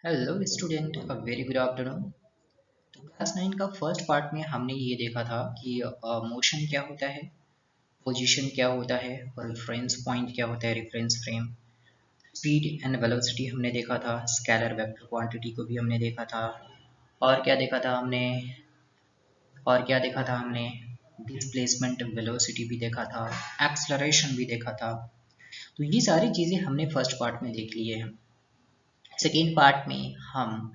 Hello student, a very good afternoon. तो class 9 का first part में हमने ये देखा था कि मोशन क्या होता है, पोजीशन क्या होता है और रेफरेंस पॉइंट क्या होता है, reference frame. Speed and velocity हमने देखा था, स्केलर वेक्टर क्वांटिटी को भी हमने देखा था। और क्या देखा था हमने और क्या देखा था हमने डिस्प्लेसमेंट वेलोसिटी भी देखा था, एक्सलरेशन भी देखा था। तो ये सारी चीज़ें हमने फर्स्ट पार्ट में देख लिए हैं। सेकेंड पार्ट में हम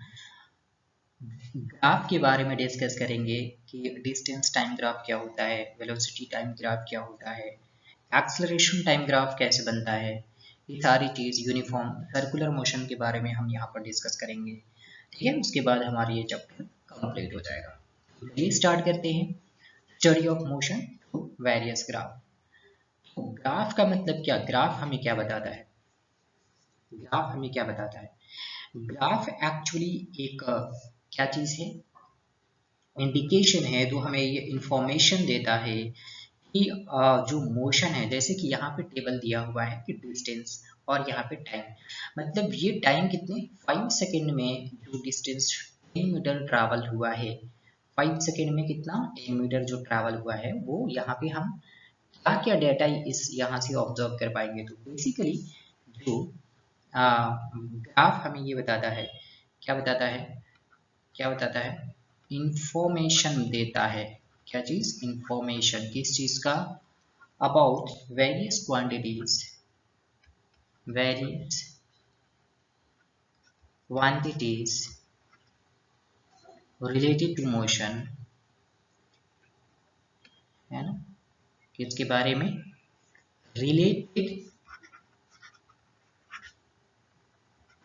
ग्राफ के बारे में डिस्कस करेंगे कि डिस्टेंस टाइम ग्राफ क्या होता है, वेलोसिटी टाइम ग्राफ क्या होता है, एक्सेलरेशन टाइम ग्राफ कैसे बनता है। ये सारी चीज़ यूनिफॉर्म सर्कुलर मोशन के बारे में हम यहाँ पर डिस्कस करेंगे। ठीक है, उसके बाद हमारा ये चैप्टर कंप्लीट हो जाएगा। तो चलिए स्टार्ट करते हैं। Study of motion through various graph. तो ग्राफ का मतलब क्या, ग्राफ हमें क्या बताता है? ग्राफ हमें क्या बताता है? ग्राफ एक्चुअली एक क्या चीज़ है, इंडिकेशन है। तो हमें ये इंफॉर्मेशन देता है कि जो मोशन है, जैसे कि यहाँ पे टेबल दिया हुआ है कि डिस्टेंस और यहाँ पे टाइम, मतलब ये टाइम कितने 5 सेकेंड में जो डिस्टेंस 10 मीटर ट्रैवल हुआ है, 5 सेकेंड में कितना 10 मीटर जो ट्रैवल हुआ है, वो यहाँ पे हम क्या क्या डेटा इस यहाँ से ऑब्जर्व कर पाएंगे। तो बेसिकली जो ग्राफ हमें ये बताता है, क्या बताता है, क्या बताता है, इंफॉर्मेशन देता है। क्या चीज? इंफॉर्मेशन। किस चीज का? About various quantities, various quantities related to motion, है ना? किसके बारे में? Related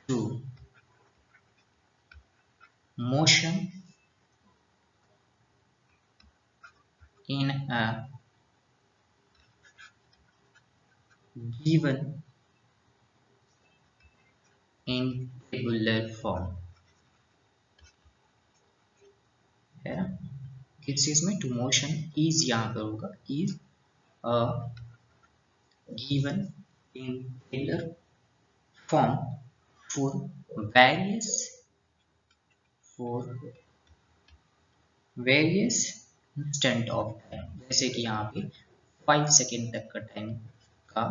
to motion in a given in tabular form, है ना? किस चीज में? टू मोशन इज, यहाँ पर होगा is a given in tabular form for various for various instant of time। जैसे कि यहाँ पे 5 सेकेंड तक का टाइम का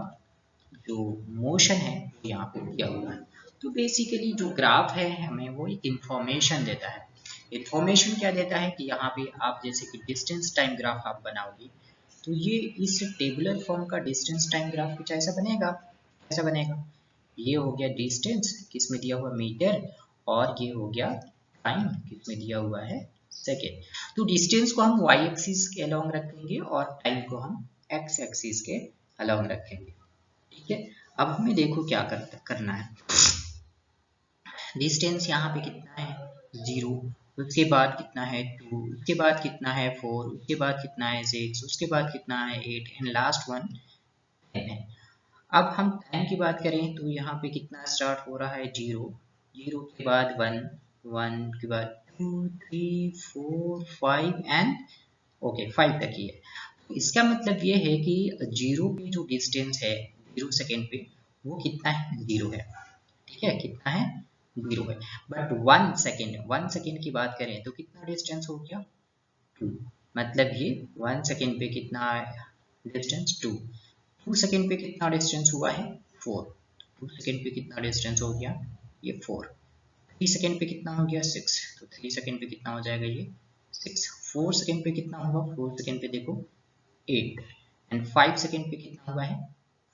जो मोशन है वो यहाँ पे दिया हुआ है। तो बेसिकली जो ग्राफ है हमें वो एक इंफॉर्मेशन देता है। इंफॉर्मेशन क्या देता है कि यहाँ पे आप जैसे कि डिस्टेंस टाइम ग्राफ आप बनाओगे, तो ये इस टेबुलर फॉर्म का डिस्टेंस टाइम ग्राफ कुछ ऐसा बनेगा। ऐसा बनेगा, ये हो गया डिस्टेंस किस में दिया हुआ, मीटर, और ये हो गया टाइम किस में दिया हुआ है, सेकेंड। तो डिस्टेंस को हम वाई एक्सिस के अलोंग रखेंगे और टाइम को हम एक्स एक्सिस के अलोंग रखेंगे। ठीक है, अब हमें देखो क्या करना है। डिस्टेंस यहाँ पे कितना है 0, उसके बाद कितना है 2, उसके बाद कितना है 4, उसके बाद कितना है 6, उसके बाद कितना है 8 एंड लास्ट वन 10 है। अब हम टाइम की बात करें तो यहाँ पे कितना स्टार्ट हो रहा है 0, 0 के बाद 1, 1 के बाद 2, 3, 4, 5 एंड ओके 5 तक ही है। तो इसका मतलब ये है कि 0 पे जो डिस्टेंस है 0 सेकेंड पे वो कितना है 0 है। ठीक है, कितना है 0 है। बट 1 सेकेंड की बात करें तो कितना डिस्टेंस हो गया 2, मतलब ये 1 सेकेंड पे कितना डिस्टेंस 2, 2 सेकेंड पे कितना डिस्टेंस हुआ है 4, 2 सेकेंड पे कितना डिस्टेंस हो गया ये 4, 3 सेकेंड पे कितना हो गया 6, तो 3 सेकेंड पे कितना हो जाएगा ये 6, 4 सेकेंड पे कितना होगा 4 सेकेंड पे देखो 8 एंड 5 सेकेंड पे कितना हुआ है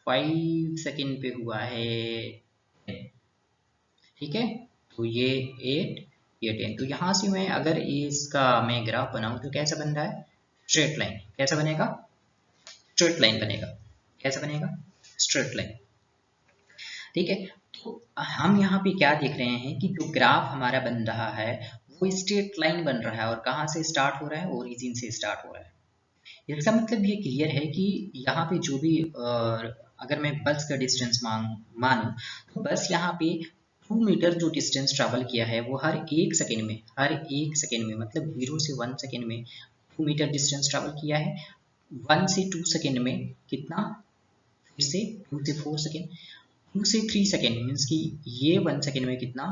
5 सेकेंड पे हुआ है 10। ठीक है, तो ये 8 ये 10। तो यहाँ से मैं अगर इसका मैं ग्राफ बनाऊं तो कैसा बन रहा है, स्ट्रेट लाइन। कैसा बनेगा, स्ट्रेट लाइन बनेगा। कैसा बनेगा, स्ट्रेट लाइन। ठीक है, तो हम यहाँ पे क्या देख रहे हैं कि जो ग्राफ हमारा बन रहा है वो स्ट्रेट लाइन बन रहा है और कहाँ से स्टार्ट हो रहा है, ओरिजिन से स्टार्ट हो रहा है। इसका मतलब ये क्लियर है कि यहाँ पे जो भी अगर मैं बस का डिस्टेंस मानूं तो बस यहाँ पे 2 मीटर जो डिस्टेंस ट्रैवल किया है वो हर एक सेकेंड में मतलब 0 से 1 सेकेंड में 2 मीटर डिस्टेंस ट्रैवल किया है। 1 से 2 सेकेंड में कितना, फिर से 2 से 4 सेकेंड, 2 से 3 सेकेंड मीन्स कि ये 1 सेकेंड में कितना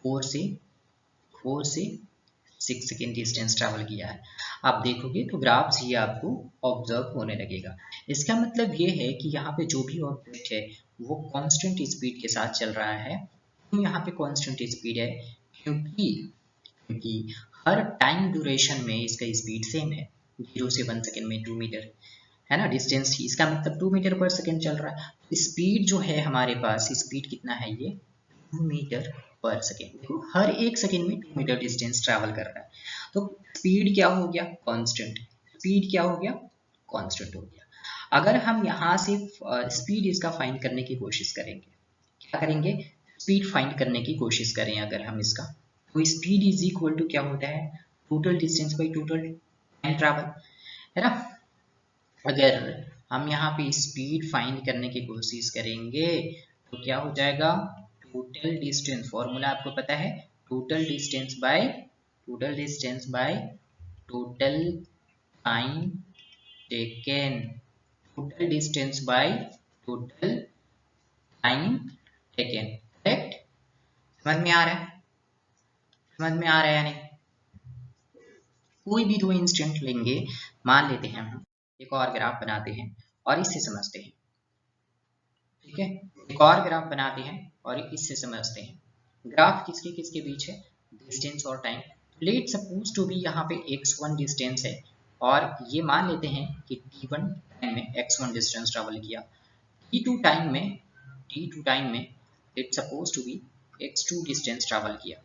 4 से 6 सेकेंड डिस्टेंस ट्रैवल किया है। आप देखोगे तो ग्राफ्स ये आपको ऑब्जर्व होने लगेगा। इसका मतलब ये है कि यहाँ पे जो भी ऑब्जेक्ट है वो कांस्टेंट स्पीड के साथ चल रहा है। तो यहाँ पे कांस्टेंट स्पीड है क्योंकि हर टाइम ड्यूरेशन में इसका स्पीड सेम है। 0 से 1 सेकेंड में 2 मीटर है ना डिस्टेंस, इसका मतलब 2 मीटर पर सेकेंड चल रहा है। स्पीड जो है हमारे पास, स्पीड कितना है, ये 2 मीटर पर सेकेंड। देखो हर एक सेकेंड में 2 मीटर डिस्टेंस ट्रैवल कर रहा है। तो स्पीड क्या हो गया, कांस्टेंट। स्पीड क्या हो गया, कांस्टेंट हो गया। अगर हम यहाँ से स्पीड इसका फाइंड करने की कोशिश करेंगे, क्या करेंगे, स्पीड फाइंड करने की कोशिश करें अगर हम इसका, तो स्पीड इज इक्वल टू क्या होता है, total distance by total time travel, है ना। अगर हम यहाँ पे स्पीड फाइंड करने की कोशिश करेंगे तो क्या हो जाएगा, टोटल डिस्टेंस, फॉर्मूला आपको पता है, total distance by total time taken, total distance by total time taken. Correct, समझ में आ रहा है, समझ में आ रहा है या नहीं। कोई भी दो इंस्टेंट लेंगे, मान लेते हैं हम एक और ग्राफ बनाते हैं और इससे समझते हैं, ठीक है। एक और ग्राफ बनाते हैं और इससे समझते हैं। ग्राफ किसके किसके बीच है, डिस्टेंस और टाइम। लेट सपोज टू भी यहाँ पे x1 डिस्टेंस है और ये मान लेते हैं कि t1 टाइम में x1 डिस्टेंस ट्रेवल किया, t2 टाइम में लेट सपोज टू भी x2 डिस्टेंस ट्रेवल किया।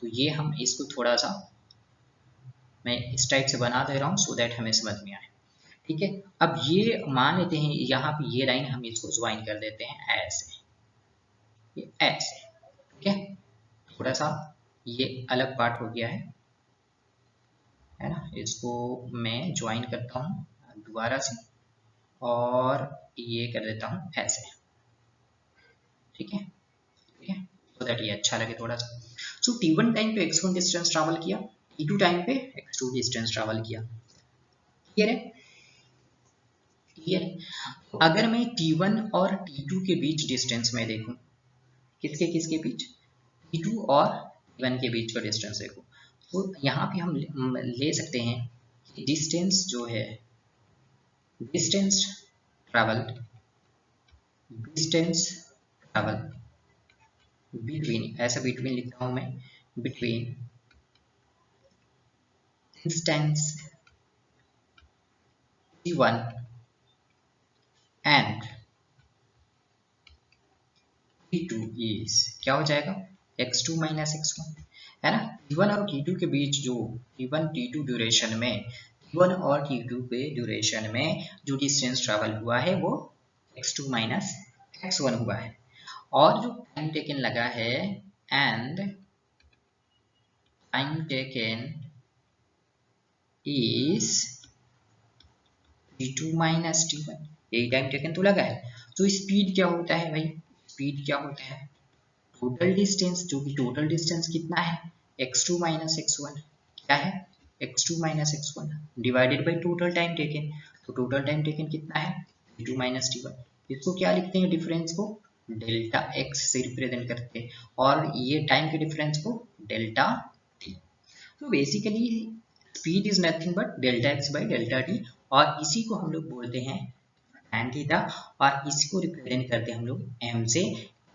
तो ये हम इसको थोड़ा सा मैं इस टाइप से बना दे रहा हूँ सो दैट हमें समझ में आए, ठीक है। अब ये मान लेते हैं यहाँ पे ये लाइन हम इसको ज्वाइन कर देते हैं ऐसे, ये ऐसे, ठीक है। थोड़ा सा ये अलग पार्ट हो गया है ना। इसको मैं ज्वाइन करता हूँ दोबारा से और ये कर देता हूँ ऐसे, ठीक है, ठीक है, सो दैट ये अच्छा लगे थोड़ा सा। सो t1 टाइम पे x1 डिस्टेंस ट्रैवल किया, t2 टाइम पे x2 डिस्टेंस ट्रैवल किया। क्लियर है, क्लियर। अगर मैं t1 और t2 के बीच डिस्टेंस में देखूं, किसके किसके बीच, t2 और t1 के बीच का डिस्टेंस देखो, तो यहाँ पे हम ले सकते हैं कि डिस्टेंस जो है, डिस्टेंस ट्रैवल बिटवीन, ऐसा बिटवीन लिखता हूं मैं, between distance t1 and t2 is, क्या हो जाएगा, x2 माइनस x1, है ना। t1 और t2 के बीच जो t1 t2 ड्यूरेशन में, t1 और t2 पे ड्यूरेशन में जो डिस्टेंस ट्रैवल हुआ है वो x2 माइनस x1 हुआ है। और जो टाइम टेकन लगा है, and time taken is t2 minus t1, यही टाइम टेकन तो लगा है। तो स्पीड क्या होता है भाई, स्पीड क्या होता है, टोटल डिस्टेंस, जो कि टोटल डिस्टेंस कितना है, x2 माइनस x1, क्या है, x2 minus x1 divided by total time taken. तो टोटल टाइम टेकन कितना है, t2 माइनस t1। इसको क्या लिखते हैं, डिफरेंस को डेल्टा x से रिप्रेजेंट करते हैं और ये टाइम के डिफरेंस को डेल्टा t। तो basically speed is nothing but delta x by delta t, और इसी को हम लोग बोलते हैं tan थीटा, और इसी को रिप्रेजेंट करते हैं हम लोग m से।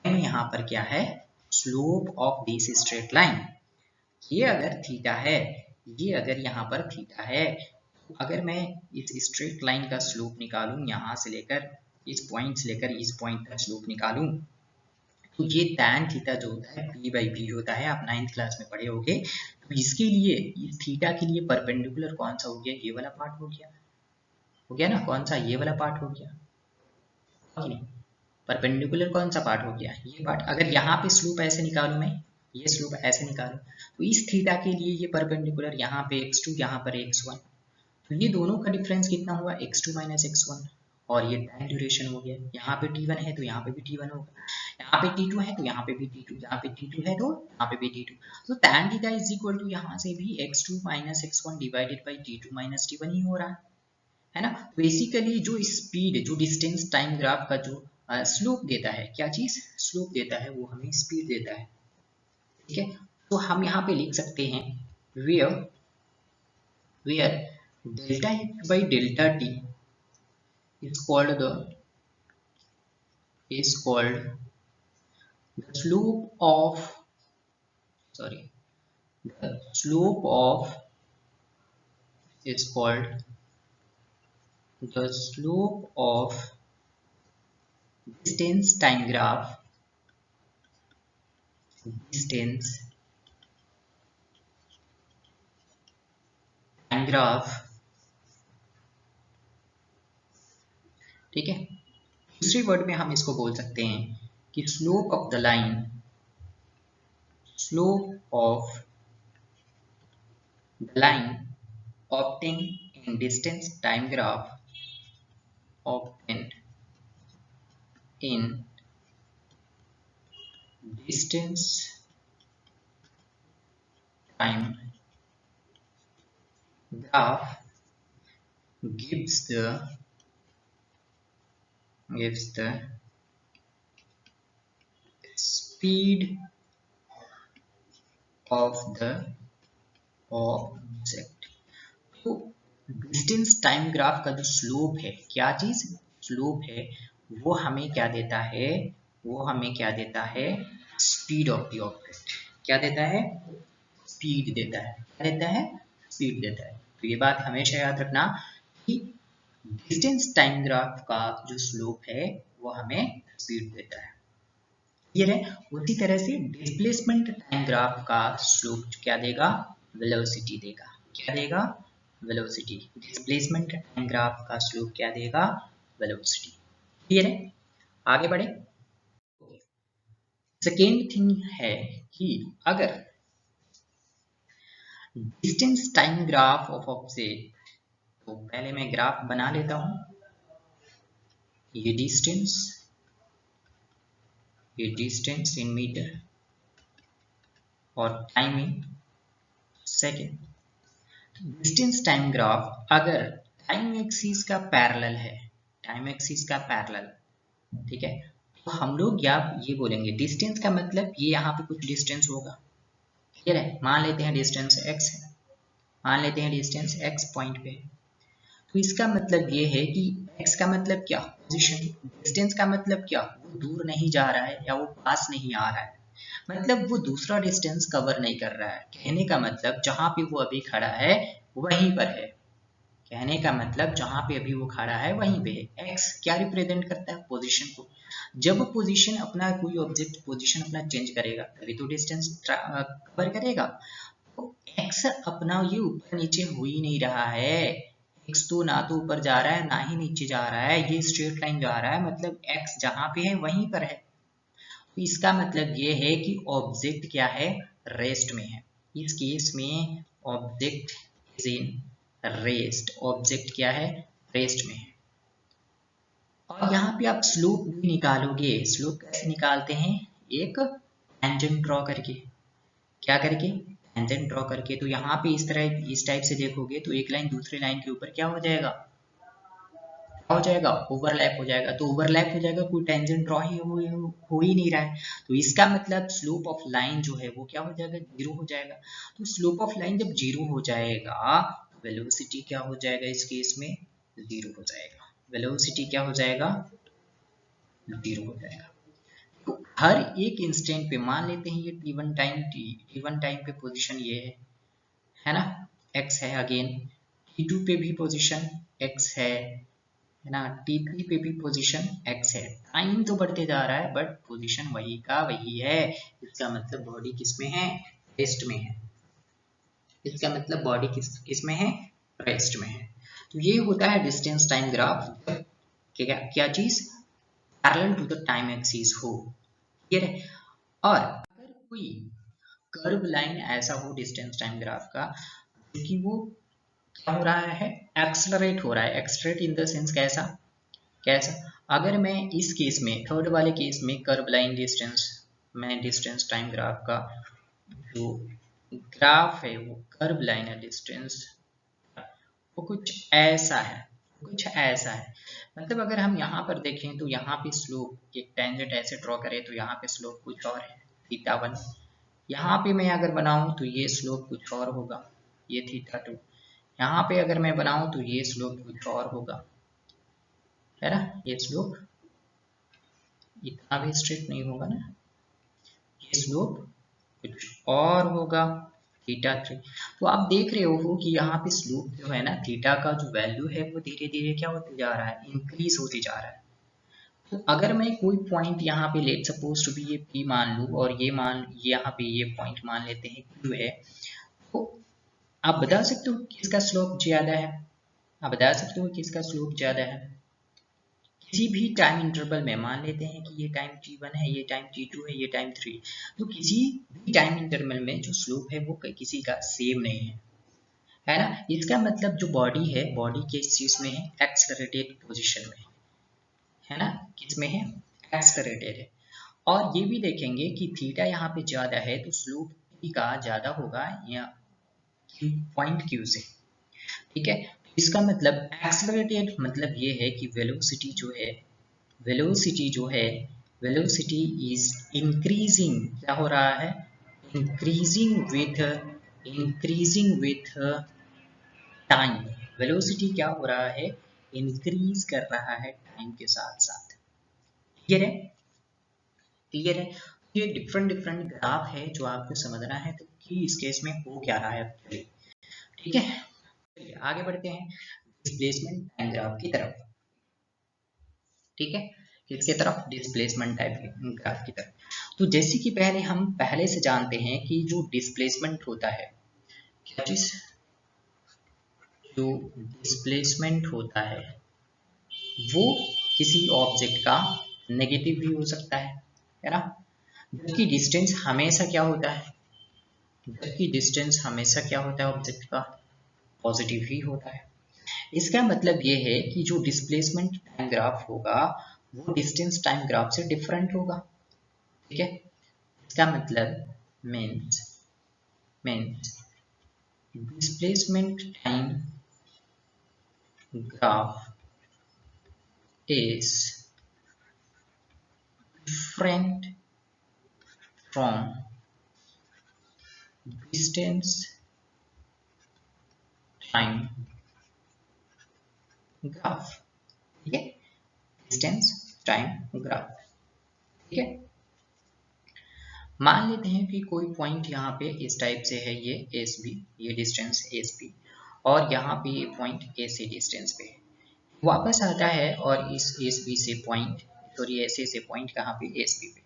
m यहाँ पर क्या है, slope of this straight line. ये अगर थीटा है, ये अगर यहाँ पर थीटा है, तो अगर मैं इस स्ट्रेट लाइन का स्लोप निकालूं, यहाँ से लेकर इस पॉइंट से लेकर इस पॉइंट तक स्लोप निकालूं, तो ये tan थीटा जो होता है p बाई v होता है, आप 9th क्लास में पढ़े होंगे। तो इसके लिए, इस थीटा के लिए परपेंडिकुलर कौन सा हो गया, ये वाला पार्ट हो गया ना, कौन सा, ये वाला पार्ट हो गया, परपेंडिकुलर कौन सा पार्ट हो गया, ये पार्ट। अगर यहाँ पे स्लोप ऐसे निकालूं मैं, ये स्लोप ऐसे निकालूं, तो इस थीटा के लिए ये परपेंडिकुलर, यहाँ पे x2 यहाँ पर x1, तो ये दोनों का डिफरेंस कितना हुआ, x2 माइनस x1, और ये टाइम ड्यूरेशन हो गया। यहाँ पे t1 है तो यहाँ पे भी t1 होगा, यहाँ पे t2 है तो यहाँ पे भी t2, यहाँ पे t2 है तो यहाँ पे भी t2। तो tan theta is equal to यहाँ से भी x2 minus x1 divided by t2 minus t1 ही हो रहा है ना। बेसिकली जो स्पीड, जो डिस्टेंस टाइम ग्राफ का जो स्लोप देता है, क्या चीज स्लोप देता है, वो हमें स्पीड देता है, ठीक है। तो हम यहाँ पे लिख सकते हैं where delta x by delta t is called the slope of the slope of is called the slope of distance time graph ठीक है। दूसरे वर्ड में हम इसको बोल सकते हैं कि slope of the line obtained in distance time graph obtained in distance time graph gives the speed of the object। तो डिस्टेंस टाइम ग्राफ का जो स्लोप है, क्या चीज स्लोप है, वो हमें क्या देता है, स्पीड ऑफ द ऑब्जेक्ट। क्या देता है? स्पीड देता है। क्या देता है? स्पीड देता है। तो ये बात हमेशा याद रखना कि डिस्टेंस टाइम ग्राफ का जो स्लोप है वो हमें स्पीड देता है। क्लियर है? उसी तरह से डिस्प्लेसमेंट टाइम ग्राफ का स्लोप क्या देगा? वेलोसिटी देगा। क्या देगा? वेलोसिटी। डिस्प्लेसमेंट टाइम ग्राफ का स्लोप क्या देगा? वेलोसिटी। क्लियर है? आगे बढ़े। सेकेंड थिंग है कि अगर distance time graph of object, तो पहले मैं ग्राफ बना लेता हूं। ये डिस्टेंस इन मीटर और time in second. Distance time graph अगर टाइम एक्सिस का पैरेलल है, ठीक है, तो हम लोग ये बोलेंगे डिस्टेंस का मतलब ये यहाँ पे कुछ डिस्टेंस होगा। क्लियर है? मान लेते हैं डिस्टेंस x है, मान लेते हैं डिस्टेंस x पॉइंट पे। तो इसका मतलब ये है कि x का मतलब क्या? पोजीशन। डिस्टेंस का मतलब क्या? वो दूर नहीं जा रहा है या वो पास नहीं आ रहा है, मतलब वो दूसरा डिस्टेंस कवर नहीं कर रहा है। कहने का मतलब जहां पे वो अभी खड़ा है वहीं पर है। कहने का मतलब जहां पे अभी वो खड़ा है वहीं पे है। x क्या रिप्रेजेंट करता है? पोजीशन को। जब पोजीशन अपना कोई ऑब्जेक्ट पोजीशन अपना चेंज करेगा तभी तो डिस्टेंस कवर करेगा। तो x अपना ये ऊपर नीचे हो ही नहीं रहा है। x तो ना तो ऊपर जा रहा है ना ही नीचे जा रहा है, ये स्ट्रेट लाइन जा रहा है, मतलब x जहां पे है वहीं पर है। तो इसका मतलब ये है कि ऑब्जेक्ट क्या है? रेस्ट में है। इस केस में object is in rest. Object क्या है? रेस्ट में है। और यहाँ पे आप स्लोप भी निकालोगे। स्लोप कैसे निकालते हैं? एक टेंजेंट ड्रॉ करके। क्या करके? टेंजेंट ड्रॉ करके। तो यहाँ पे इस टाइप से देखोगे तो एक लाइन दूसरी लाइन के ऊपर क्या हो जाएगा? ओवरलैप हो जाएगा। तो ओवरलैप हो जाएगा, कोई टेंजेंट ड्रॉ हो ही नहीं रहा है। तो इसका मतलब स्लोप ऑफ लाइन जो है वो क्या हो जाएगा? जीरो हो जाएगा। तो स्लोप ऑफ लाइन जब जीरो हो जाएगा, वेलोसिटी क्या हो जाएगा? इस केस में जीरो हो जाएगा। वेलोसिटी क्या हो जाएगा? जीरो हो जाएगा। तो हर एक इंस्टेंट पे मान लेते हैं ये t1 टाइम पे पोजीशन ये है ना, x है। अगेन t2 पे भी पोजीशन x है ना, t3 पे भी पोजीशन x है। टाइम तो बढ़ते जा रहा है बट पोजीशन वही का वही है। इसका मतलब बॉडी किस में है? रेस्ट में है। इसका मतलब बॉडी किस में है? रेस्ट में है। तो ये होता है डिस्टेंस टाइम ग्राफ। क्या चीज? Parallel to the time axis हो। क्लियर है? और अगर कोई कर्व लाइन ऐसा हो डिस्टेंस टाइम ग्राफ का कि वो क्या हो रहा है? एक्सलरेट हो रहा है। एक्सलरेट इन द सेंस कैसा? अगर मैं इस केस में थर्ड वाले केस में curve line distance time graph का जो ग्राफ है वो कर्व लाइन है डिस्टेंस, वो कुछ ऐसा है, मतलब अगर हम यहाँ पर देखें तो यहाँ पे स्लोप एक टेंजेंट ऐसे ड्रॉ करें तो यहाँ पे स्लोप कुछ और है, थीटा 1। यहाँ पे मैं अगर बनाऊं तो ये स्लोप कुछ और होगा, ये θ2। यहाँ पे अगर मैं बनाऊं तो ये स्लोप कुछ और होगा, है ना। ये स्लोप इतना भी स्ट्रेट नहीं होगा ना, ये स्लोप कुछ और होगा, θ3। तो आप देख रहे हो कि यहाँ पे स्लोप जो है ना, थीटा का जो वैल्यू है वो धीरे धीरे क्या होते जा रहा है, इंक्रीज होते जा रहा है। तो अगर मैं कोई पॉइंट यहाँ पे लेट सपोज टू बी ये P मान लूँ और ये यहाँ पे ये पॉइंट मान लेते हैं Q है, तो आप बता सकते हो किसका स्लोप ज्यादा है, आप बता सकते हो किसका स्लोप ज्यादा है। किसी भी टाइम इंटरवल में मान लेते हैं कि ये टाइम t1 है, ये टाइम t2 है, ये टाइम 3, तो किसी भी टाइम इंटरवल में जो स्लोप है वो किसी का सेम नहीं है ना। इसका मतलब जो बॉडी है, बॉडी किस चीज में है, एक्सेलरेटेड पोजीशन में, है ना, किसमें है, एक्सेलरेटेड है। और ये भी देखेंगे कि थीटा यहाँ पे ज्यादा है तो स्लोप p का ज्यादा होगा या पॉइंट Q से, ठीक है। इसका मतलब एक्सेलरेटेड मतलब ये है कि वेलोसिटी जो है, वेलोसिटी जो है, वेलोसिटी इज इंक्रीजिंग, क्या हो रहा है, इंक्रीजिंग विथ टाइम। वेलोसिटी क्या हो रहा है, इंक्रीज कर रहा है टाइम के साथ साथ। क्लियर है, क्लियर है। ये डिफरेंट डिफरेंट ग्राफ है जो आपको समझना है तो कि इस केस में हो क्या रहा है, ठीक है। चलिए आगे बढ़ते हैं डिस्प्लेसमेंट टाइम ग्राफ की तरफ, ठीक है, किसके तरफ, डिस्प्लेसमेंट टाइप ग्राफ की तरफ। तो जैसे कि हम पहले से जानते हैं कि जो डिस्प्लेसमेंट होता है, क्या चीज, जो डिस्प्लेसमेंट होता है वो किसी ऑब्जेक्ट का नेगेटिव भी हो सकता है ना, जबकि डिस्टेंस हमेशा क्या होता है, जबकि डिस्टेंस हमेशा क्या होता है ऑब्जेक्ट का, पॉजिटिव ही होता है। इसका मतलब ये है कि जो डिस्प्लेसमेंट टाइम ग्राफ होगा वो डिस्टेंस टाइम ग्राफ से डिफरेंट होगा, ठीक है। इसका मतलब means displacement time graph is different from distance time graph, ठीक है, डिस्टेंस टाइम ग्राफ, ठीक है। मान लेते हैं कि कोई पॉइंट यहाँ पे इस टाइप से है, ये एस बी, ये डिस्टेंस एस बी, और यहाँ पे ये पॉइंट ए से डिस्टेंस पे है, वापस आता है और इस एस बी से पॉइंट, सॉरी ऐसे से पॉइंट कहाँ पे, एस बी पे।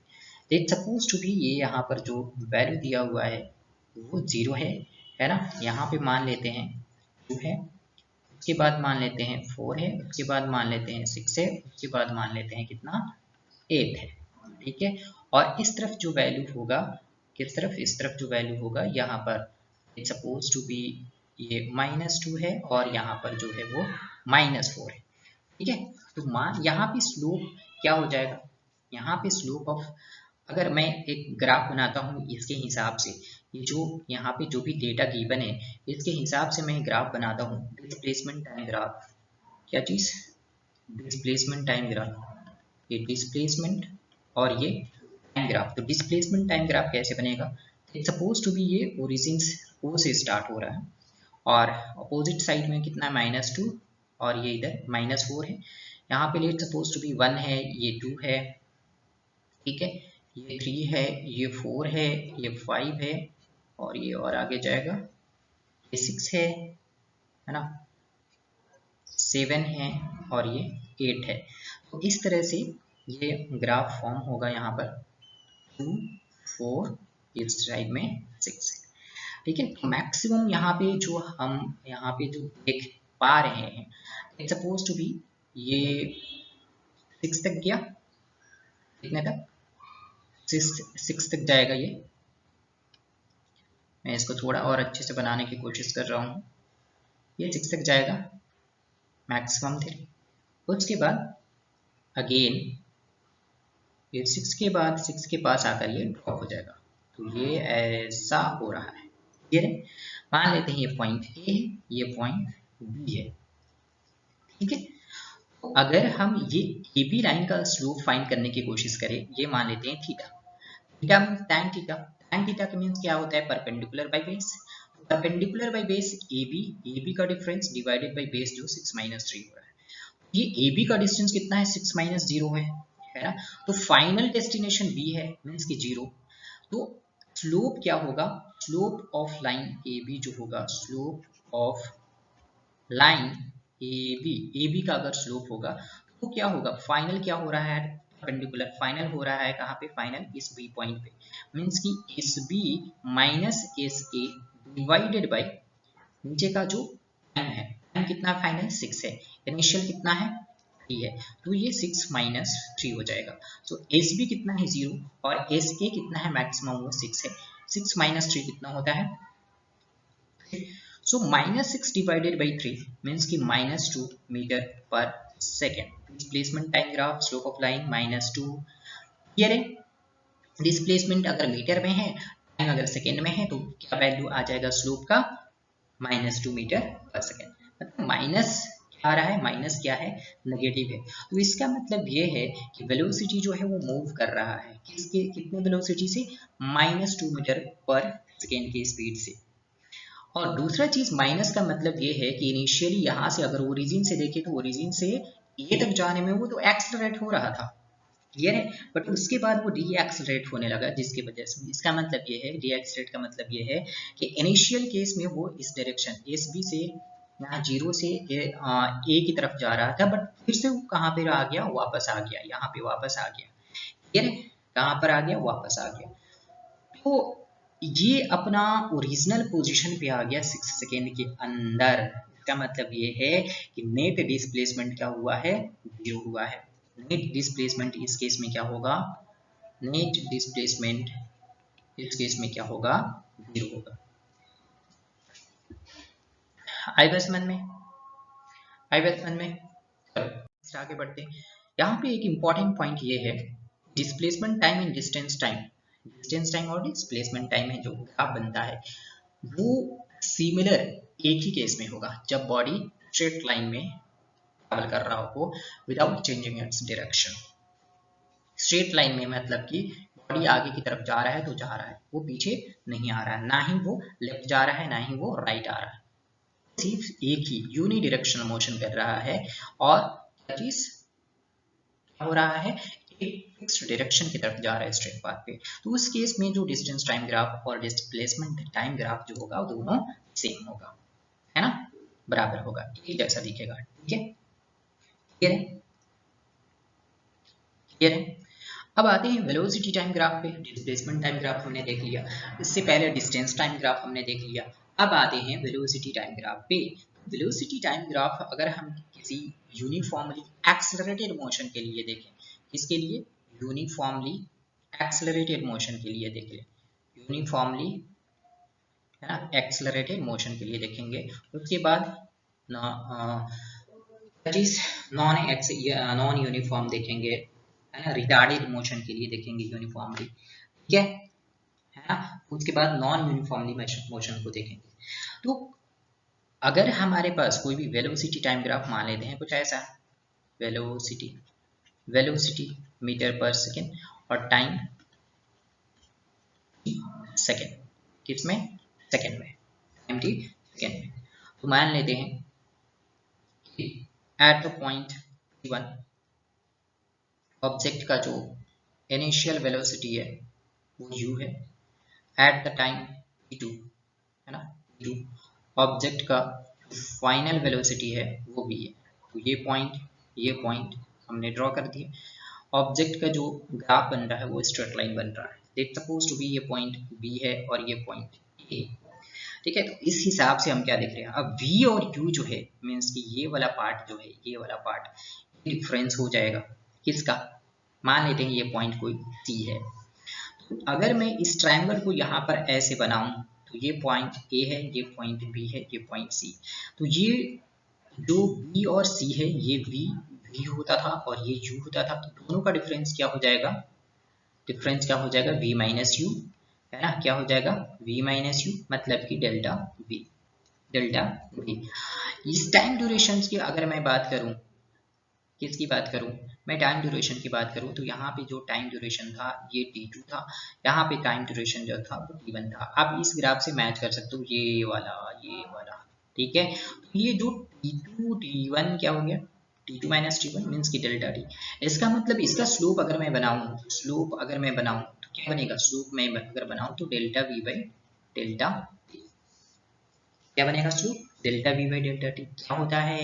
लेट सपोज टू बी ये यहाँ पर जो वैल्यू दिया हुआ है वो 0 है ना। यहाँ पे मान लेते हैं 2 है, उसके बाद मान लेते हैं 4 है, उसके बाद मान लेते हैं 6 है, उसके बाद मान लेते हैं कितना, 8 है, ठीक है। और इस तरफ जो वैल्यू होगा, किस तरफ, इस तरफ जो वैल्यू होगा यहाँ पर इट्स सपोज टू बी ये -2 है और यहाँ पर जो है वो -4 है, ठीक है। तो मान यहाँ पे स्लोप क्या हो जाएगा, यहाँ पे स्लोप ऑफ, अगर मैं एक ग्राफ बनाता हूँ इसके हिसाब से, ये जो यहाँ पे जो भी डेटा गिवन है इसके हिसाब से मैं ग्राफ बनाता हूँ, डिस्प्लेसमेंट टाइम ग्राफ, क्या चीज, डिस्प्लेसमेंट टाइम ग्राफ, ये डिस्प्लेसमेंट और ये टाइम ग्राफ। तो डिस्प्लेसमेंट टाइम ग्राफ कैसे बनेगा, सपोज टू बी ये ओरिजिन ओ से स्टार्ट हो रहा है और अपोजिट साइड में कितना, -2 और ये इधर -4 है। यहाँ पे लेट सपोज टू बी 1 है, ये 2 है, ठीक है, ये 3 है, ये 4 है, ये 5 है और ये और आगे जाएगा, ये 6 है ना, 7 है और ये 8 है। तो इस तरह से ये ग्राफ फॉर्म होगा, यहाँ पर 2 4 इस साइड में 6, ठीक है। तो मैक्सिमम यहाँ पे जो हम यहाँ पे जो देख पा रहे हैं, सपोज टू बी ये 6 तक गया, कितने तक, 6 तक जाएगा ये। मैं इसको थोड़ा और अच्छे से बनाने की कोशिश कर रहा हूँ, ये 6 तक जाएगा मैक्सिमम थे। उसके बाद अगेन ये 6 के बाद 6 के पास आकर ये ड्रॉप हो जाएगा। तो ये ऐसा हो रहा है, ये मान लेते हैं ये पॉइंट ए है, ये पॉइंट बी है, ठीक है। तो अगर हम ये ए बी लाइन का स्लोप फाइंड करने की कोशिश करें, ये मान लेते हैं theta, theta means tan theta, tan theta का मीन्स क्या होता है, perpendicular by base. Perpendicular by base AB का डिफरेंस डिवाइडेड बाय बेस जो 6 - 3 हो रहा है। ये AB का डिस्टेंस कितना है, 6 - 0 है ना। तो फाइनल डेस्टिनेशन B है मीन्स की 0। तो स्लोप क्या होगा, स्लोप ऑफ लाइन AB जो होगा, स्लोप ऑफ लाइन AB का अगर स्लोप होगा तो क्या होगा, फाइनल क्या हो रहा है, परपेंडिकुलर फाइनल हो रहा है कहाँ पे, फाइनल इस B पॉइंट पे, मीन्स कि SB minus SA divided by नीचे का जो टाइम है, टाइम कितना फाइनल 6 है, इनिशियल कितना है 3 है, तो ये 6 - 3 हो जाएगा। तो SB कितना है 0 और SA कितना है मैक्सिमम वो 6 है, 6 - 3 कितना होता है, so -6 divided by 3 means कि -2 metre per second. Displacement time graph, slope of line -2। Clear है, डिस्प्लेसमेंट अगर मीटर में है, टाइम अगर सेकेंड में है, तो क्या वैल्यू आ जाएगा स्लोप का, -2 मीटर पर सेकेंड। मतलब माइनस क्या आ रहा है, माइनस क्या है, नेगेटिव है। तो इसका मतलब ये है कि वेलोसिटी जो है वो मूव कर रहा है किसके, कितने वेलोसिटी से, -2 मीटर पर सेकेंड की स्पीड से। और दूसरा चीज माइनस का मतलब ये है कि इनिशियली यहाँ से अगर ओरिजिन से देखें तो ओरिजिन से ए तक जाने में वो तो एक्सलरेट हो रहा था, क्लियर है, बट उसके बाद वो डी एक्सलरेट होने लगा, जिसकी वजह से इसका मतलब ये है, डी एक्सलरेट का मतलब ये है कि इनिशियल केस में वो इस डायरेक्शन एस बी से यहाँ 0 से ए की तरफ जा रहा था, बट फिर से वो कहाँ पे आ गया, वापस आ गया, यहाँ पे वापस आ गया, क्लियर है, कहाँ पर आ गया, वापस आ गया। तो ये अपना ओरिजिनल पोजीशन पे आ गया 6 सेकेंड के अंदर। इसका मतलब ये है कि नेट डिस्प्लेसमेंट क्या हुआ है, 0 हुआ है। नेट डिस्प्लेसमेंट इस केस में क्या होगा, नेट डिस्प्लेसमेंट इस केस में क्या होगा, 0 होगा। आई बात समझ में, आई बात समझ में। चलो आगे बढ़ते हैं। यहाँ पे एक इंपॉर्टेंट पॉइंट ये है, displacement time and distance time, distance time और डिस्प्लेसमेंट टाइम है जो ग्राफ बनता है वो सिमिलर एक ही केस में होगा, जब बॉडी स्ट्रेट लाइन में ट्रैवल कर रहा हो without changing its direction. Straight line में मतलब कि बॉडी आगे की तरफ जा रहा है तो जा रहा है, वो पीछे नहीं आ रहा है, ना ही वो लेफ्ट जा रहा है ना ही वो राइट आ रहा है, सिर्फ एक ही यूनि डायरेक्शनल मोशन कर रहा है। और क्या चीज हो रहा है, एक फिक्स्ड डायरेक्शन की तरफ जा रहा है स्ट्रेट पाथ पे। तो उस केस में जो डिस्टेंस टाइम ग्राफ और डिस्प्लेसमेंट टाइम ग्राफ जो होगा वो दोनों सेम होगा, है ना, बराबर होगा, एक जैसा दिखेगा, ठीक है, क्लियर है, क्लियर है। अब आते हैं वेलोसिटी टाइम ग्राफ पे। डिस्प्लेसमेंट टाइम ग्राफ हमने देख लिया, इससे पहले डिस्टेंस टाइम ग्राफ हमने देख लिया, अब आते हैं वेलोसिटी टाइम ग्राफ पे। वेलोसिटी टाइम ग्राफ अगर हम किसी यूनिफॉर्मली एक्सेलरेटेड मोशन के लिए देखें, किसके लिए, यूनिफॉर्मली एक्सेलरेटेड मोशन के लिए देख लें, यूनिफॉर्मली है ना एक्सेलरेटेड मोशन के लिए देखेंगे। उसके बाद नॉन यूनिफॉर्म देखेंगे, है ना, रिटार्डेड मोशन के लिए देखेंगे यूनिफॉर्मली, ठीक है ना। उसके बाद नॉन यूनिफॉर्मली मोशन को देखेंगे। तो अगर हमारे पास कोई भी वेलोसिटी टाइम ग्राफ मान लेते हैं कुछ ऐसा, वेलोसिटी मीटर पर सेकेंड और टाइम सेकेंड, किसमें, सेकेंड में, टाइम टी सेकेंड में। तो मान लेते हैं कि at the point P1 object का जो इनिशियल वेलोसिटी है वो u है, एट द टाइम P2 है ना, P2 ऑब्जेक्ट का फाइनल वेलोसिटी है वो v है। तो ये पॉइंट हमने ड्रॉ कर दिए। ऑब्जेक्ट का जो ग्राफ बन रहा है वो स्ट्रेट लाइन बन रहा है, लेट्स सपोज टू बी ये पॉइंट b है और ये पॉइंट a, ठीक है। तो इस हिसाब से हम क्या देख रहे हैं, अब v और u जो है मीन्स कि ये वाला पार्ट जो है, ये वाला पार्ट डिफरेंस हो जाएगा किसका, मान लेते हैं ये पॉइंट कोई c है। तो अगर मैं इस ट्रायंगल को यहाँ पर ऐसे बनाऊं तो ये पॉइंट a है, ये पॉइंट b है, ये पॉइंट c। तो ये जो b और c है ये v होता था और ये u होता था, तो दोनों का डिफरेंस क्या हो जाएगा, डिफरेंस क्या हो जाएगा, v माइनस यू, है ना, क्या हो जाएगा, v माइनस यू, मतलब कि डेल्टा v, डेल्टा v। इस टाइम ड्यूरेशन की अगर मैं बात करूं, किसकी बात करूं, मैं टाइम ड्यूरेशन की बात करूँ तो यहाँ पे जो टाइम ड्यूरेशन था ये t2 था, यहाँ पे टाइम ड्यूरेशन जो था वो t1 था। आप इस ग्राफ से मैच कर सकते हो ये वाला, ठीक है। तो ये जो t2 t1 क्या हो गया, t2 माइनस t1 मीन्स की डेल्टा t। इसका मतलब इसका स्लोप अगर मैं बनाऊँ, तो क्या बनेगा, स्लोप में अगर बनाऊँ तो delta v by delta t। क्या बनेगा slope, delta v by delta t। क्या होता है,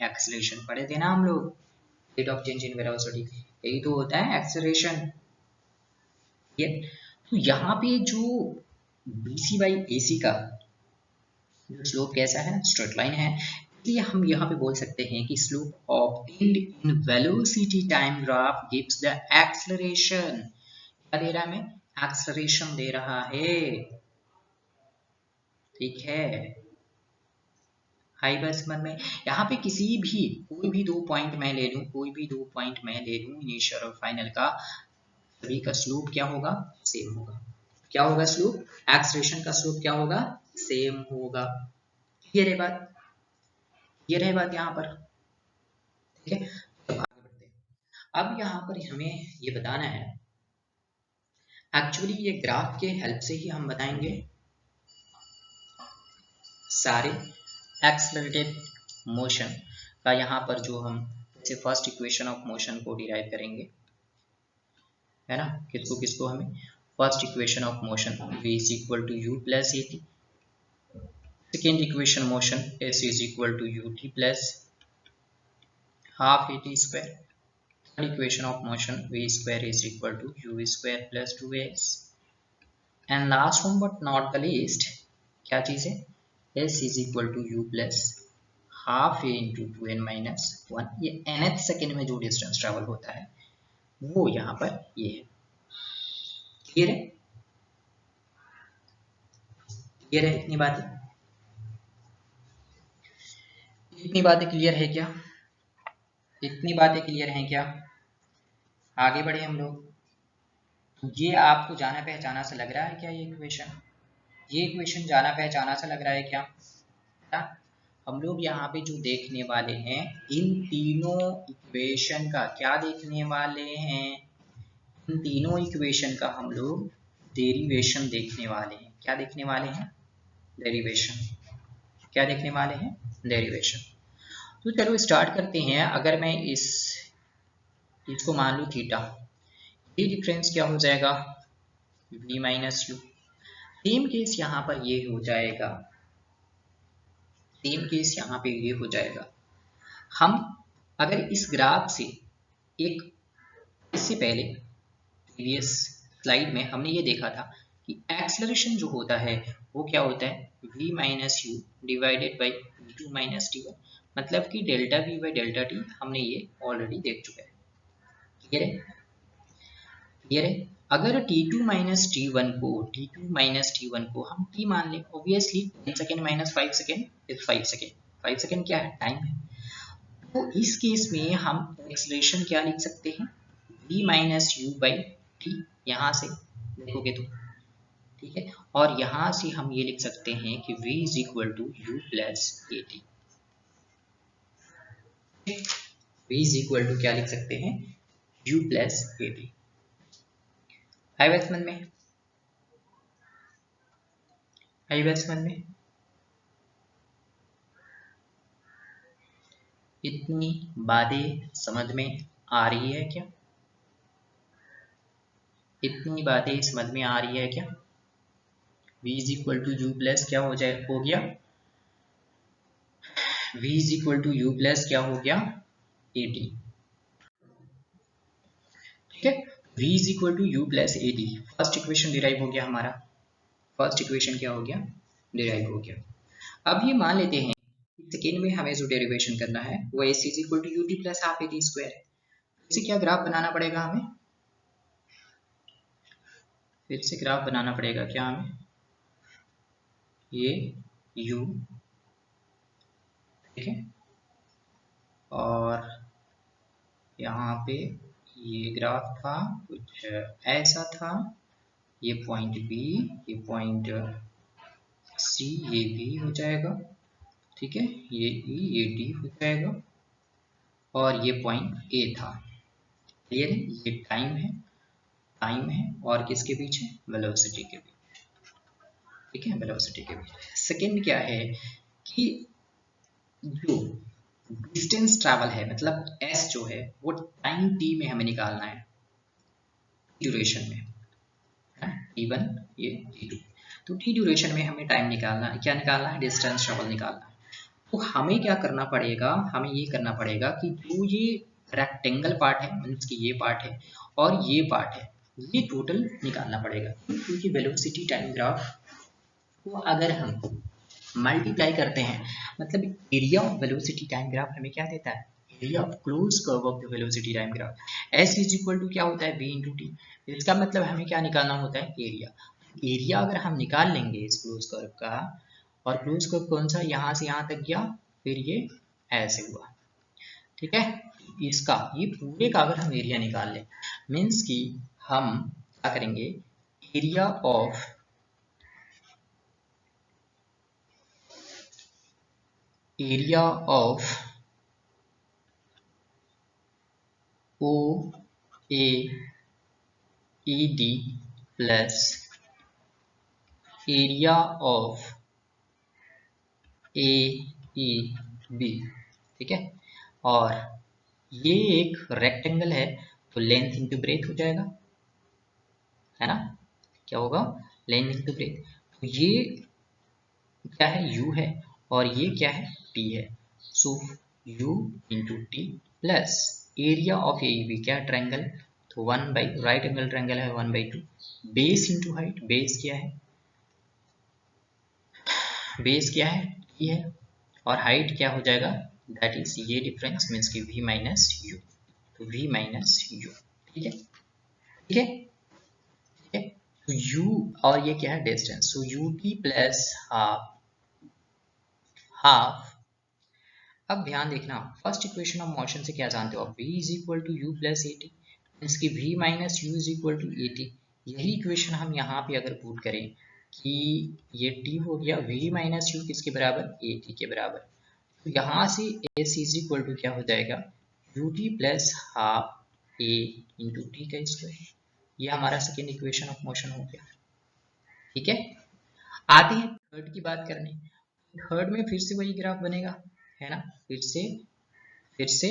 एक्सीलरेशन पढ़े थे ना हम लोग, rate of change in velocity, यही तो होता है एक्सेलरेशन। ये तो यहाँ पे जो BC बाई AC का जो स्लोप कैसा है, स्ट्रेट लाइन है, इसलिए हम यहाँ पे बोल सकते हैं कि slope obtained in velocity time graph gives the acceleration. क्या दे रहा है हमें, एक्सेलरेशन दे रहा है, ठीक है। हाई बस मन में यहाँ पे किसी भी कोई भी दो पॉइंट मैं ले लूँ, इनिशियल और फाइनल का, सभी का स्लोप क्या होगा, सेम होगा। क्या होगा स्लोप, एक्सेलरेशन का स्लोप क्या होगा, सेम होगा। क्लियर है बात, क्लियर है बात यहाँ पर, ठीक है। अब आगे बढ़ते हैं। अब यहाँ पर हमें ये बताना है, एक्चुअली ये ग्राफ के हेल्प से ही हम बताएंगे सारे एक्सेलरेटेड मोशन का। यहाँ पर जो हम जैसे फर्स्ट इक्वेशन ऑफ मोशन को डिराइव करेंगे, है ना, किसको किसको, हमें first equation of motion v is equal to u plus at, second equation motion s is equal to ut plus half at square, third equation of motion v square is equal to u square plus 2s, and last one but not the least क्या चीज है, s is equal to u plus half a into 2n minus 1। ये nth second में जो distance travel होता है वो यहाँ पर ये है। क्लियर है, क्लियर है, इतनी बातें क्लियर है क्या, इतनी बातें क्लियर हैं क्या। आगे बढ़े हम लोग। ये आपको जाना पहचाना सा लग रहा है क्या, ये इक्वेशन जाना पहचाना सा लग रहा है क्या। हम लोग यहाँ पे जो देखने वाले हैं इन तीनों इक्वेशन का, क्या देखने वाले हैं, इन तीनों इक्वेशन का हम लोग डेरिवेशन देखने वाले हैं। क्या देखने वाले हैं, डेरिवेशन। क्या देखने वाले हैं, डेरिवेशन। तो चलो स्टार्ट करते हैं। अगर मैं इसको मान लूँ थीटा, ये डिफरेंस क्या हो जाएगा, v minus you. Same case यहाँ पर ये हो जाएगा, सेम केस यहाँ पे ये हो जाएगा। हम अगर इस ग्राफ से एक, इससे पहले प्रीवियस स्लाइड में हमने ये देखा था कि एक्सेलरेशन जो होता है वो क्या होता है, v minus U divided by v2 minus t1, मतलब कि delta v by delta t। हमने ये ऑलरेडी देख चुके हैं। क्लियर है, क्लियर है। अगर t2 माइनस t1 को हम t मान लें, obviously 10 second minus 5 second is 5 second, 5 second क्या है, टाइम है। तो इस केस में हम एक्सेलरेशन क्या लिख सकते हैं, v minus you by T, यहाँ से देखोगे तो, ठीक है। और यहाँ से हम ये लिख सकते हैं कि v is equal to u plus a t. v is equal to क्या लिख सकते हैं, u plus a t. High batsman में, हाई बैट्समैन में इतनी बातें समझ में आ रही है क्या, इतनी बातें समझ में आ रही है क्या। v is equal to u plus क्या हो जाए, हो गया v is equal to u plus क्या हो गया, ए टी, ठीक है। v is equal to u plus a t, first equation derive हो गया हमारा, फर्स्ट इक्वेशन क्या हो गया, डिराइव हो गया। अब ये मान लेते हैं सेकेंड में हमें जो डेरिवेशन करना है वो s is equal to u t plus half a t square है। इसे क्या ग्राफ बनाना पड़ेगा हमें, फिर से ग्राफ बनाना पड़ेगा क्या हमें, ये u, ठीक है, और यहाँ पे ये ग्राफ था कुछ ऐसा था, ये पॉइंट B, ये पॉइंट C, ये B हो जाएगा, ठीक है, ये E, ये D हो जाएगा, और ये पॉइंट A था, क्लियर है? ये टाइम है और किसके बीच है? वेलोसिटी के बीच। ठीक है, वेलोसिटी के बीच। सेकेंड क्या है कि जो डिस्टेंस ट्रैवल है, मतलब एस जो है वो टाइम टी में हमें निकालना है, ड्यूरेशन में, T1 ये T2। तो टी ड्यूरेशन में हमें टाइम निकालना है, क्या निकालना है? डिस्टेंस ट्रैवल निकालना है। तो हमें क्या करना पड़ेगा? हमें ये करना पड़ेगा कि जो ये रेक्टेंगल पार्ट है, मीन्स कि ये पार्ट है और ये पार्ट है, ये टोटल निकालना पड़ेगा। क्योंकि वेलोसिटी टाइम ग्राफ को अगर हम मल्टीप्लाई करते हैं, मतलब area of velocity time graph हमें क्या देता है? Area of close curve of the velocity time graph. S is equal to क्या होता है? v into t. इसका मतलब हमें क्या निकालना होता है? एरिया। एरिया अगर हम निकाल लेंगे इस क्लोज कर्व का, और क्लोज कर्व कौन सा? यहाँ से यहाँ तक गया, फिर ये ऐसे हुआ। ठीक है, इसका ये पूरे का अगर हम एरिया निकाल लें, मीन्स कि हम क्या करेंगे? Area of O A E D plus area of A E B. ठीक है, और ये एक रेक्टेंगल है तो लेंथ इंटू ब्रेथ हो जाएगा, है ना? क्या होगा? Length into breadth. तो ये क्या है? u है, और ये क्या है? t है। So u into t plus area of A B, क्या ट्रायंगल? तो 1 बाई, राइट एंगल ट्रायंगल है, 1/2। बेस इंटू हाइट, बेस क्या है? बेस क्या है? t है, और हाइट क्या हो जाएगा? दैट इज ये डिफरेंस, मीन्स की v माइनस यू। तो v माइनस यू। ठीक है, ठीक है, ठीक है। तो u और ये क्या है? Distance. So you t plus half. अब ध्यान देखना, फर्स्ट इक्वेशन ऑफ मोशन से क्या जानते हो आप? v is equal to u plus a t, इसकी v minus u is equal to a t. यही इक्वेशन हम यहाँ पे अगर पुट करें कि ये t हो गया v माइनस यू किसके बराबर? ए टी के बराबर। तो यहाँ से s इज इक्वल टू क्या हो जाएगा? You t plus half A into T का स्क्वायर। ये हमारा सेकेंड इक्वेशन ऑफ मोशन हो गया। ठीक है, आते हैं थर्ड की बात करने। थर्ड में फिर से वही ग्राफ बनेगा, है ना? फिर से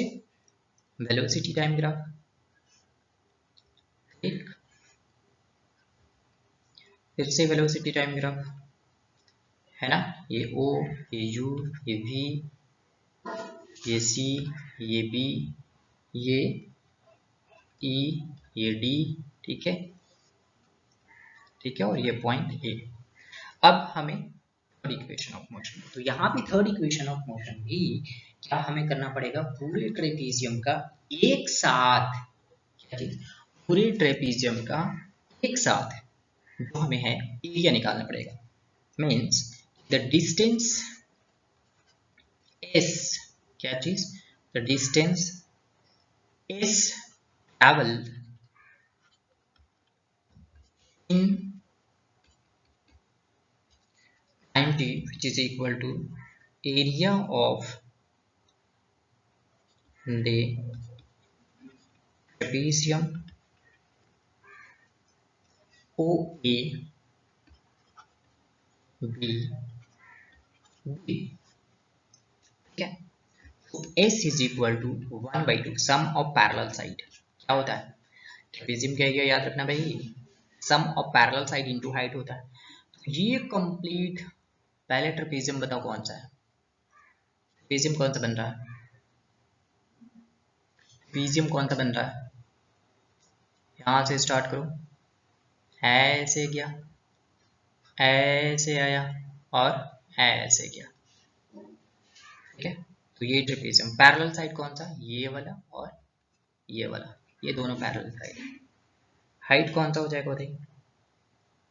वेलोसिटी टाइम ग्राफ। ठीक, फिर से वेलोसिटी टाइम ग्राफ, है ना? ये ओ, ये यू, ये वी, ये सी, ये बी, ये ई, ये डी। ठीक है, ठीक है, और ये पॉइंट ए। अब हमें थर्ड इक्वेशन ऑफ मोशन, तो यहाँ पे थर्ड इक्वेशन ऑफ मोशन भी क्या हमें करना पड़ेगा? पूरे ट्रेपीजियम का एक साथ, क्या चीज? पूरे ट्रेपीजियम का एक साथ जो हमें है एरिया निकालना पड़ेगा। मीन्स द डिस्टेंस एस, क्या चीज? The distance S travelled in time t, which is equal to area of the trapezium OA B B। ठीक है, तो S is equal to 1/2 sum of parallel side. क्या होता है? ट्रेपेजियम क्या है? याद रखना भाई, sum of parallel side into height होता है। तो ये कंप्लीट, पहले ट्रेपेजियम बताओ कौन सा है? ट्रेपेजियम कौन सा बन रहा है? ट्रेपेजियम कौन सा बन रहा है? यहाँ से स्टार्ट करो, ऐसे गया, ऐसे आया, और ऐसे गया। ठीक है, तो ये ट्रेपेजियम। पैरेलल साइड कौन सा? ये वाला और ये वाला, ये दोनों पैरेलल साइड। हाइट कौन सा हो जाएगा बताइए?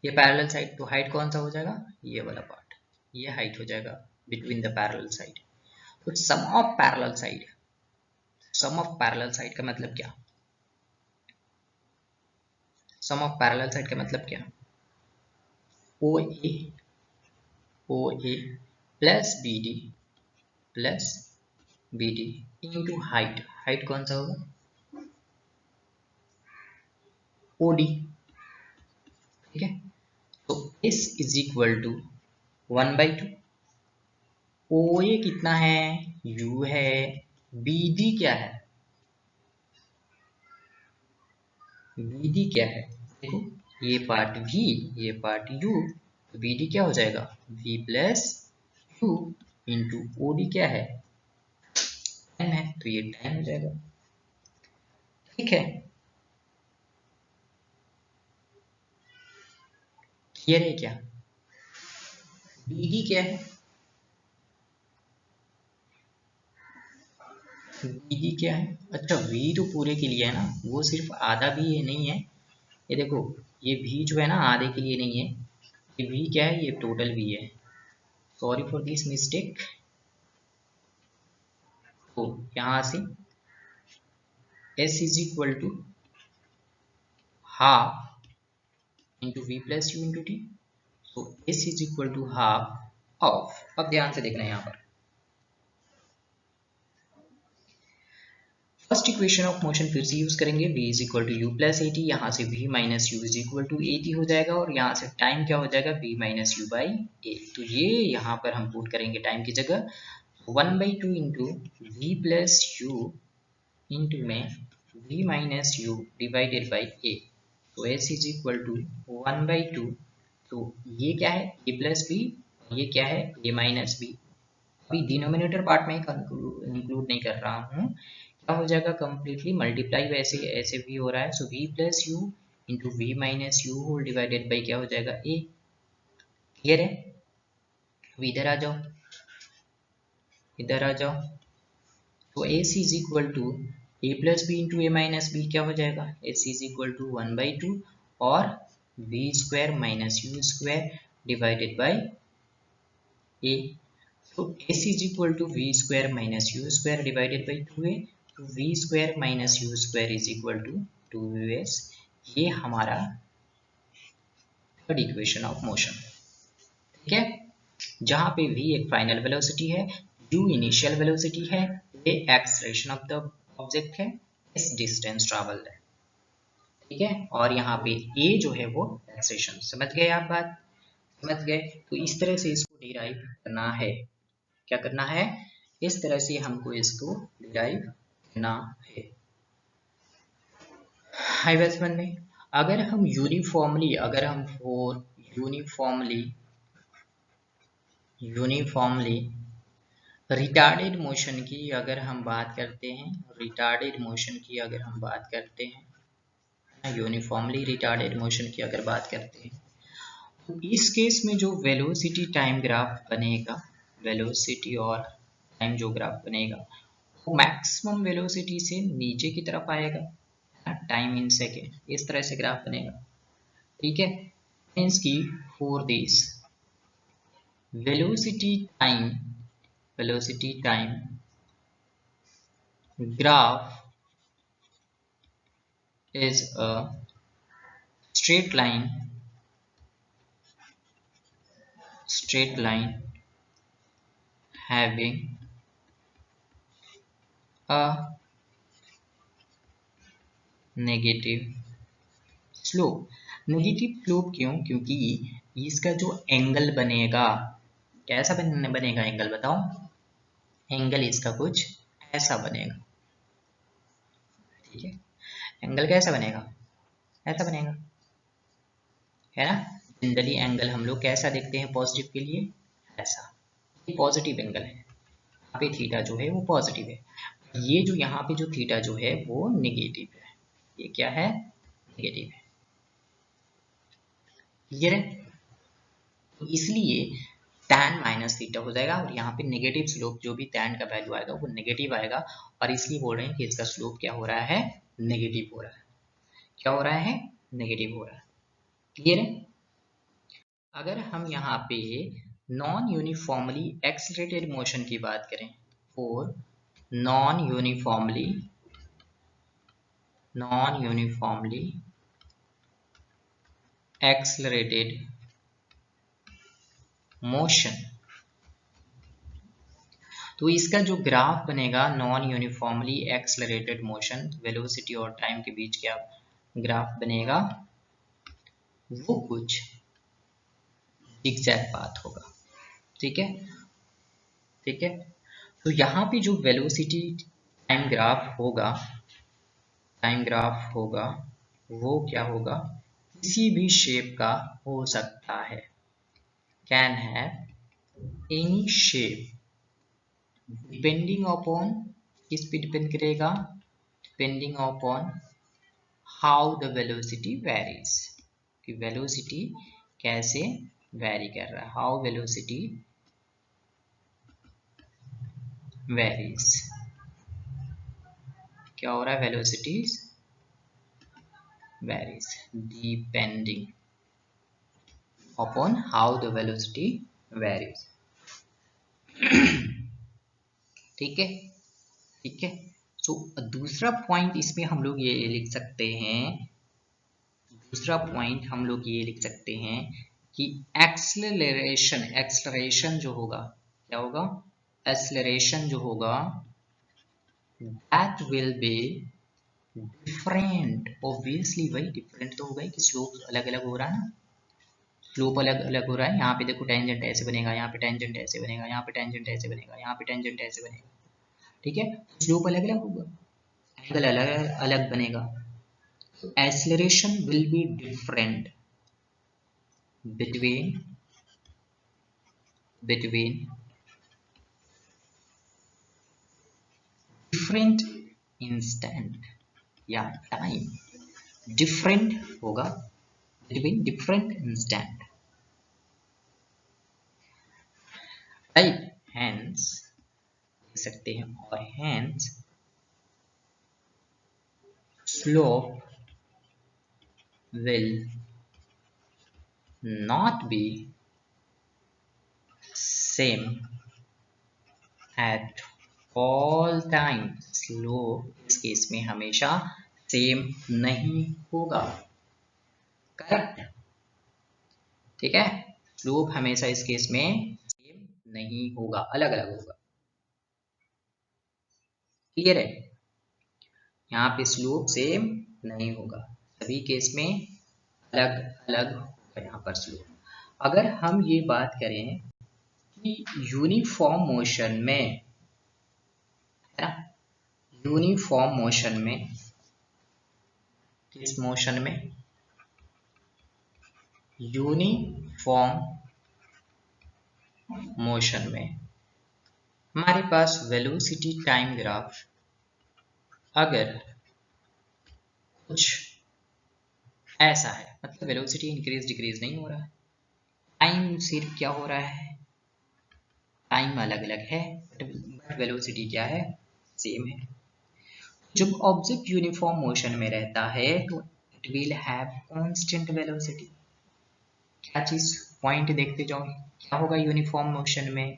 ये पैरेलल साइड, तो हाइट कौन सा हो जाएगा? ये वाला पार्ट, ये हाइट हो जाएगा बिटवीन द पैरेलल साइड। तो sum of parallel side, sum of parallel side का मतलब क्या? सम ऑफ पैरेलल साइड का मतलब क्या? O A plus B D plus B D into height. Height कौन सा होगा? OD, ठीक है। तो S is equal to 1/2, OA कितना है, U है, BD क्या है, BD क्या है, देखो ये पार्ट V, ये पार्ट U, तो BD क्या हो जाएगा, V plus U into OD क्या है, टाइम है, तो ये टाइम हो जाएगा, ठीक है। क्लियर है क्या, BD क्या है, BD क्या है, अच्छा V तो पूरे के लिए है ना, वो सिर्फ आधा भी है नहीं है, ये देखो ये V जो है ना आधे के लिए नहीं है, ये V क्या है, ये टोटल V है, सॉरी फॉर दिस मिस्टेक। तो यहाँ से S is equal to half into V plus U into T, तो S is equal to half of, अब ध्यान से देखना है यहाँ पर फर्स्ट इक्वेशन ऑफ मोशन फिर से यूज करेंगे, v is equal to u plus a t, यहाँ से v minus u is equal to a t हो जाएगा, और यहाँ से टाइम क्या हो जाएगा, v minus you by A, तो ये यहाँ पर हम पुट करेंगे टाइम की जगह 1/2 into V plus you into में v minus U divided by A, तो s इज इक्वल टू 1/2, तो ये क्या है a प्लस बी, ये क्या है a माइनस बी, अभी डिनोमिनेटर पार्ट में इंक्लूड नहीं कर रहा हूँ, क्या हो जाएगा कंप्लीटली मल्टीप्लाई, वैसे ऐसे भी हो रहा है, so v plus you into v minus u whole divided by क्या हो जाएगा a, क्लियर है। अब इधर आ जाओ, इधर आ जाओ, तो s is equal to a plus b into a minus b क्या हो जाएगा, s इज इक्वल टू 1/2 और v square minus u square divided by a, तो s is equal to v square minus u square divided by 2a, तो v square minus u square is equal to 2s, ये हमारा third equation of motion, ठीक है, जहां पे v एक final velocity है, u इनिशियल वेलोसिटी है, a acceleration of the object है, s डिस्टेंस ट्रैवल्ड है, ठीक है, और यहाँ पे a जो है वो एक्सलेरेशन, समझ गए आप बात, समझ गए, तो इस तरह से इसको डिराइव करना है, क्या करना है, इस तरह से हमको इसको डिराइव करना है। हाई बैट्समैन में अगर हम यूनिफॉर्मली, अगर हम फोर यूनिफॉर्मली रिटार्डेड मोशन की अगर हम बात करते हैं, रिटार्डेड मोशन की अगर हम बात करते हैं, यूनिफॉर्मली रिटार्डेड मोशन की अगर बात करते हैं, तो इस केस में जो वेलोसिटी टाइम ग्राफ बनेगा, वेलोसिटी और टाइम जो ग्राफ बनेगा वो मैक्सिमम वेलोसिटी से नीचे की तरफ आएगा, टाइम इन सेकेंड, इस तरह से ग्राफ बनेगा, ठीक है, मीन्स की for this velocity time graph is a straight line having a negative slope, negative slope क्यों, क्योंकि इसका जो एंगल बनेगा, कैसा बनेगा एंगल बताओ, एंगल इसका कुछ ऐसा बनेगा, ठीक है, एंगल कैसा बनेगा, ऐसा बनेगा, है ना, जनरली एंगल हम लोग कैसा देखते हैं पॉजिटिव के लिए, ऐसा, ये पॉजिटिव एंगल है, यहाँ पे थीटा जो है वो पॉजिटिव है, ये जो यहाँ पे जो थीटा जो है वो नेगेटिव है, ये क्या है, नेगेटिव है, क्लियर है, तो इसलिए tan माइनस थीटा हो जाएगा, और यहाँ पे नेगेटिव स्लोप जो भी tan का वैल्यू आएगा वो नेगेटिव आएगा, और इसलिए बोल रहे हैं कि इसका स्लोप क्या हो रहा है, नेगेटिव हो रहा है, क्या हो रहा है, नेगेटिव हो रहा है, क्लियर है। अगर हम यहाँ पे नॉन यूनिफॉर्मली एक्सलरेटेड मोशन की बात करें, और नॉन यूनिफॉर्मली एक्सलरेटेड मोशन, तो इसका जो ग्राफ बनेगा non uniformly accelerated motion, velocity और टाइम के बीच क्या ग्राफ बनेगा वो कुछ zigzag पाथ होगा। ठीक है, ठीक है। तो यहाँ पे जो वेलोसिटी टाइम ग्राफ होगा, वो क्या होगा, किसी भी शेप का हो सकता है, can have any shape, depending upon, किस पे डिपेंड करेगा, depending upon how the velocity varies, कि वेलोसिटी कैसे वेरी कर रहा है, हाउ वेलोसिटी वेरीज, क्या हो रहा है, velocities varies depending upon how the velocity varies। ठीक है, ठीक है। सो दूसरा पॉइंट इसमें हम लोग ये लिख सकते हैं, दूसरा पॉइंट हम लोग ये लिख सकते हैं कि एक्सलरेशन जो होगा, क्या होगा, एक्सलरेशन जो होगा, that will be different, obviously भाई डिफरेंट तो होगा ही, कि स्लोप अलग अलग हो रहा है ना, स्लोप अलग अलग हो रहा है। यहाँ पे देखो टेंजेंट ऐसे बनेगा, यहाँ पे टेंजेंट ऐसे बनेगा, यहाँ पे टेंजेंट ऐसे बनेगा, यहाँ पे टेंजेंट ऐसे बनेगा। ठीक है, स्लोप अलग अलग होगा, एंगल अलग अलग बनेगा। Acceleration will be different between different instant या टाइम, डिफरेंट होगा between different instant, right. Hence लिख सकते हैं, और hence slope will not be same at all time, slope इस केस में हमेशा सेम नहीं होगा, करेक्ट। ठीक है, स्लोप हमेशा इस केस में सेम नहीं होगा, अलग अलग होगा, क्लियर है। यहाँ पे स्लोप सेम नहीं होगा, सभी केस में अलग अलग होगा यहाँ पर स्लोप। अगर हम ये बात करें कि यूनिफॉर्म मोशन में, है ना, यूनिफॉर्म मोशन में, किस मोशन में, यूनिफॉर्म मोशन में हमारे पास वेलोसिटी टाइम ग्राफ अगर कुछ ऐसा है, मतलब वेलोसिटी इंक्रीज डिक्रीज नहीं हो रहा है, टाइम सिर्फ क्या हो रहा है, टाइम अलग अलग है बट वेलोसिटी क्या है, सेम है। जब ऑब्जेक्ट यूनिफॉर्म मोशन में रहता है तो it will have constant velocity. क्या चीज, पॉइंट देखते जाओ, क्या होगा यूनिफॉर्म मोशन में,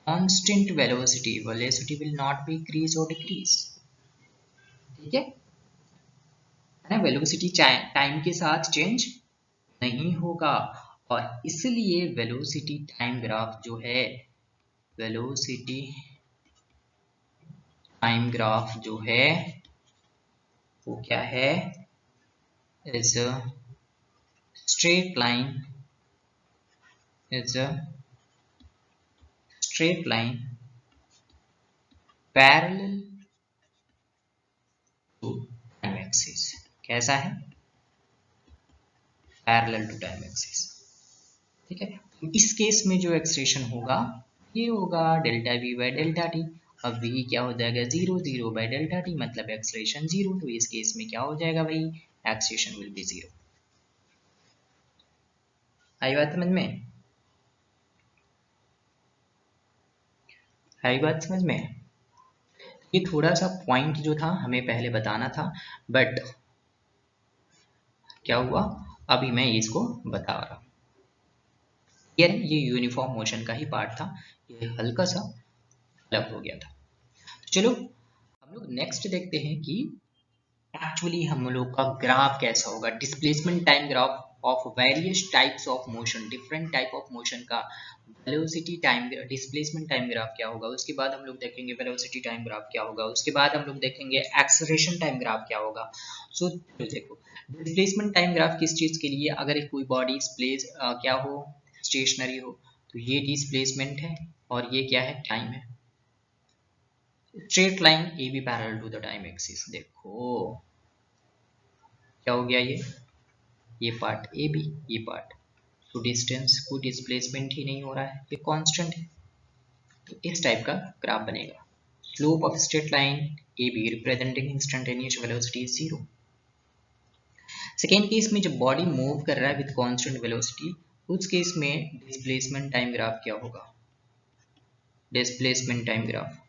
constant velocity, velocity will not be increase और डिक्रीज। ठीक है ना, वेलोसिटी टाइम के साथ चेंज नहीं होगा, और इसलिए वेलोसिटी टाइम ग्राफ जो है, वेलोसिटी टाइम ग्राफ जो है वो क्या है, is a straight line, parallel to time axis. कैसा है, पैरेलल टू टाइम एक्सिस। ठीक है, तो इस केस में जो एक्सलेशन होगा ये होगा delta we by delta T. अब v क्या हो जाएगा, 0 0 बाई डेल्टा टी, मतलब एक्सलेशन 0, तो इस केस में क्या हो जाएगा भाई, एक्सलेशन विल बी 0। आई बात समझ में, आई बात समझ में। ये थोड़ा सा पॉइंट जो था हमें पहले बताना था, बट क्या हुआ, अभी मैं इसको बता रहा हूँ। ये यूनिफॉर्म मोशन का ही पार्ट था, ये हल्का सा अलग हो गया था। चलो हम लोग नेक्स्ट देखते हैं कि एक्चुअली हम लोग का ग्राफ कैसा होगा, displacement time graph of various types of motion, different type of motion का velocity time displacement time graph क्या होगा, उसके बाद हम लोग देखेंगे वेलोसिटी टाइम ग्राफ क्या होगा, उसके बाद हम लोग देखेंगे एक्सेलरेशन टाइम ग्राफ क्या होगा। सो देखो डिस्प्लेसमेंट टाइम ग्राफ किस चीज के लिए, अगर कोई बॉडी क्या हो, स्टेशनरी हो, तो ये डिस्प्लेसमेंट है और ये क्या है, टाइम है। Straight line A B parallel to the time axis, देखो क्या हो गया, ये पार्ट ए बी, ये पार्ट, तो डिस्टेंस कोई डिस्प्लेसमेंट ही नहीं हो रहा है, ये कांस्टेंट है, तो इस टाइप का ग्राफ बनेगा। Slope of straight line A B representing instantaneous velocity is 0। Second case में जब बॉडी मूव कर रहा है विद कांस्टेंट वेलोसिटी, उस केस में डिस्प्लेसमेंट टाइम ग्राफ क्या होगा, डिस्प्लेसमेंट टाइम ग्राफ।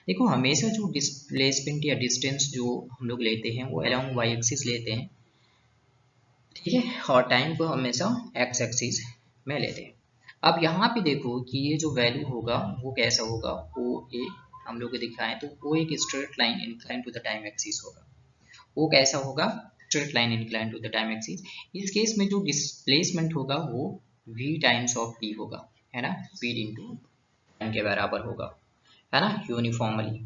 देखो हमेशा जो डिस्प्लेसमेंट या डिस्टेंस जो हम लोग लेते हैं वो अलोंग वाई एक्सिस लेते हैं, ठीक है, और टाइम को हमेशा एक्स एक्सिस में लेते हैं। अब यहाँ पे देखो कि ये जो वैल्यू होगा वो कैसा होगा, ओ ए हम लोग को दिखाएं तो वो एक straight line incline to the time axis होगा, वो कैसा होगा, straight line incline to the time axis. इस केस में जो डिस्प्लेसमेंट होगा वो v टाइम्स ऑफ t होगा, है ना, स्पीड इनटू टाइम के बराबर होगा, है ना, यूनिफॉर्मली,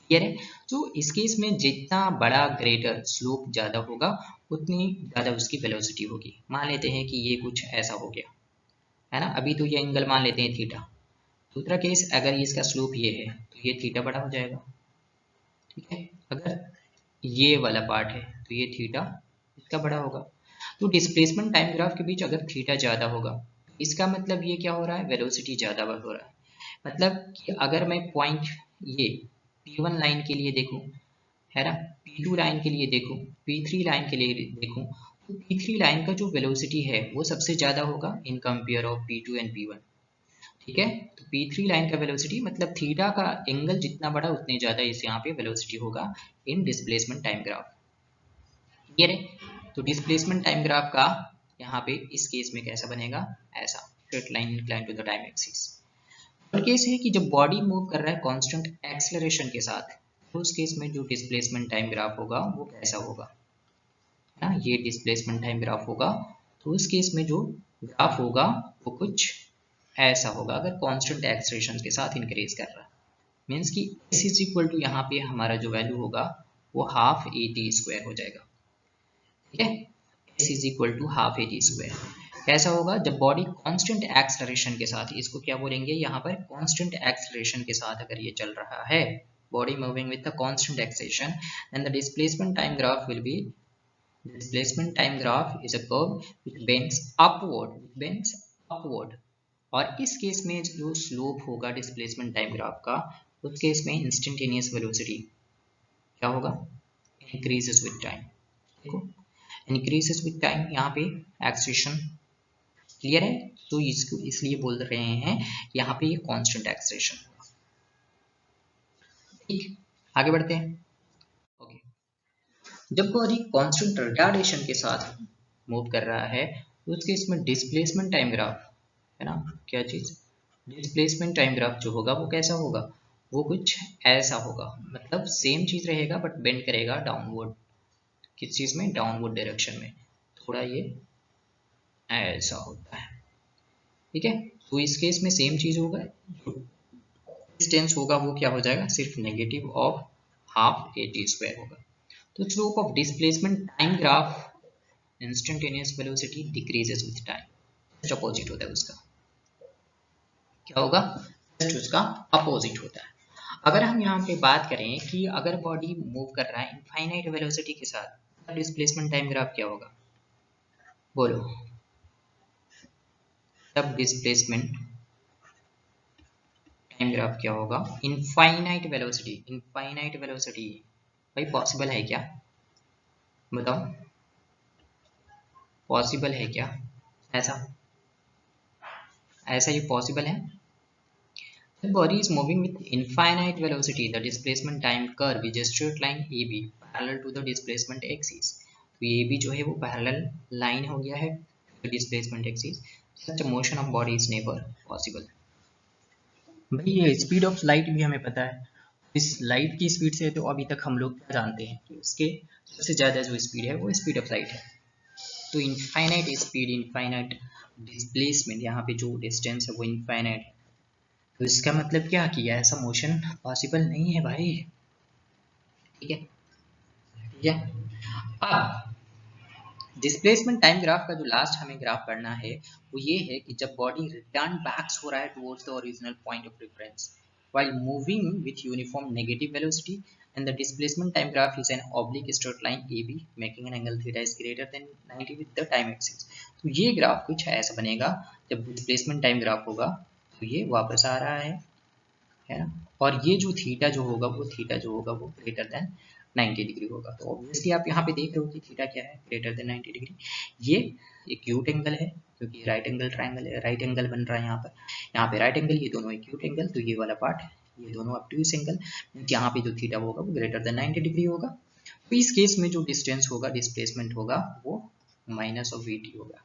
क्लियर है। तो इस केस में जितना बड़ा ग्रेटर स्लोप ज्यादा होगा उतनी ज्यादा उसकी वेलोसिटी होगी। मान लेते हैं कि ये कुछ ऐसा हो गया, है ना, अभी तो ये एंगल मान लेते हैं थीटा। दूसरा केस अगर इसका स्लोप ये है तो ये थीटा बड़ा हो जाएगा, ठीक है, अगर ये वाला पार्ट है तो ये थीटा इसका बड़ा होगा। तो डिस्प्लेसमेंट टाइम ग्राफ के बीच अगर थीटा ज्यादा होगा इसका मतलब ये क्या हो रहा है, वेलोसिटी ज्यादा हो रहा है। मतलब कि अगर मैं पॉइंट ये P1 लाइन के लिए देखूं, है ना, P2 लाइन के लिए देखूं, P3 लाइन के लिए देखूं, तो P3 लाइन का जो वेलोसिटी है वो सबसे ज्यादा होगा in compare of P2 and P1, ठीक है। तो P3 लाइन का वेलोसिटी मतलब थीटा का एंगल जितना बड़ा उतने ज्यादा इस यहाँ पे वेलोसिटी होगा इन डिस्प्लेसमेंट टाइम ग्राफ, ये रहे। तो डिस्प्लेसमेंट टाइम ग्राफ का यहाँ पे इस केस में कैसा बनेगा, ऐसा straight line incline to the time axis. और केस है कि जब बॉडी मूव कर रहा है कांस्टेंट एक्सेलरेशन के साथ, तो उस केस में जो डिस्प्लेसमेंट टाइम ग्राफ होगा वो कैसा होगा, है ना, ये डिस्प्लेसमेंट टाइम ग्राफ होगा। तो उस केस में जो ग्राफ होगा वो कुछ ऐसा होगा, अगर कांस्टेंट एक्सेलरेशन के साथ इंक्रीज कर रहा है, मीन्स कि s इज इक्वल टू यहाँ पे हमारा जो वैल्यू होगा वो हाफ ए टी स्क्वायर हो जाएगा, ठीक है, s is equal to half a t square. कैसा होगा, जब बॉडी कांस्टेंट एक्सेलरेशन के साथ, इसको क्या बोलेंगे यहाँ पर, कांस्टेंट एक्सेलरेशन के साथ अगर ये चल रहा है, body moving with the constant acceleration, then the displacement time graph will be, displacement time graph is a curve which bends upward। और इस केस में जो स्लोप होगा डिस्प्लेसमेंट टाइम ग्राफ का, उस केस में इंस्टेंटेनियस वेलोसिटी क्या होगा, इंक्रीजेस विद टाइम, देखो इंक्रीजेस विद टाइम, यहाँ पे एक्सेलरेशन, क्लियर है। तो इसको इसलिए बोल रहे हैं यहाँ पे ये कांस्टेंट एक्सेलरेशन होगा, ठीक, आगे बढ़ते हैं। जब बॉडी कांस्टेंट रिटार्डेशन के साथ मूव कर रहा है तो उसके इसमें डिस्प्लेसमेंट टाइम ग्राफ, है ना, क्या चीज, डिस्प्लेसमेंट टाइम ग्राफ जो होगा वो कैसा होगा, वो कुछ ऐसा होगा, मतलब सेम चीज रहेगा बट बेंड करेगा डाउनवर्ड, किस चीज में, डाउनवर्ड डायरेक्शन में, थोड़ा ये ऐसा होता है, ठीक है। तो इस केस में सेम चीज होगा, डिस्टेंस होगा वो क्या हो जाएगा, सिर्फ negative of half a t square होगा। तो slope of displacement time graph instantaneous velocity decreases with time, just opposite होता है उसका, क्या होगा, जस्ट उसका अपोजिट होता है। अगर हम यहाँ पे बात करें कि अगर बॉडी मूव कर रहा है इनफाइनाइट वेलोसिटी के साथ, तो डिस्प्लेसमेंट टाइम ग्राफ क्या होगा, बोलो, तब डिस्प्लेसमेंट टाइम ग्राफ क्या होगा, इनफाइनाइट वेलोसिटी भाई पॉसिबल है क्या, बताओ, पॉसिबल है क्या, ऐसा ये पॉसिबल है। The body is moving with infinite velocity. The displacement time curve is a straight line AB parallel to the displacement axis. तो AB जो है वो parallel line हो गया है to displacement axis. Such a motion of body is never possible. भाई ये speed of light भी हमें पता है, इस लाइट की स्पीड से तो अभी तक हम लोग क्या जानते हैं कि उसके सबसे ज़्यादा जो स्पीड है वो स्पीड ऑफ लाइट है, तो इनफाइनाइट स्पीड, इनफाइनाइट डिस्प्लेसमेंट, यहाँ पे जो डिस्टेंस है वो इनफाइनाइट है। तो इसका मतलब क्या कि ऐसा मोशन पॉसिबल नहीं है भाई। ठीक है, ठीक है। अब डिस्प्लेसमेंट टाइम ग्राफ का जो लास्ट हमें ग्राफ करना है वो ये है कि जब बॉडी रिटर्न बैक्स हो रहा है towards the original point of reference while moving with uniform negative velocity, and the displacement time graph is an oblique straight line AB making an angle theta is greater than 90 with the time axis। तो ये graph कुछ ऐसा बनेगा, जब displacement time graph होगा तो ये वापस आ रहा है ना, और ये जो थीटा जो होगा वो थीटा जो होगा वो ग्रेटर देन 90 डिग्री होगा। तो ऑब्वियसली आप यहाँ पे देख रहे हो कि थीटा क्या है, ग्रेटर देन 90 डिग्री। ये एक्यूट एंगल है क्योंकि राइट एंगल ट्रायंगल है, राइट एंगल बन रहा है यहाँ पे राइट एंगल, ये दोनों एक्यूट एंगल, तो ये वाला पार्ट ये दोनों ऑब्ट्यूज एंगल, यहाँ पे जो थीटा होगा वो ग्रेटर देन 90 डिग्री होगा। तो इस केस में जो डिस्टेंस होगा, डिस्प्लेसमेंट होगा वो माइनस ऑफ वीटी होगा।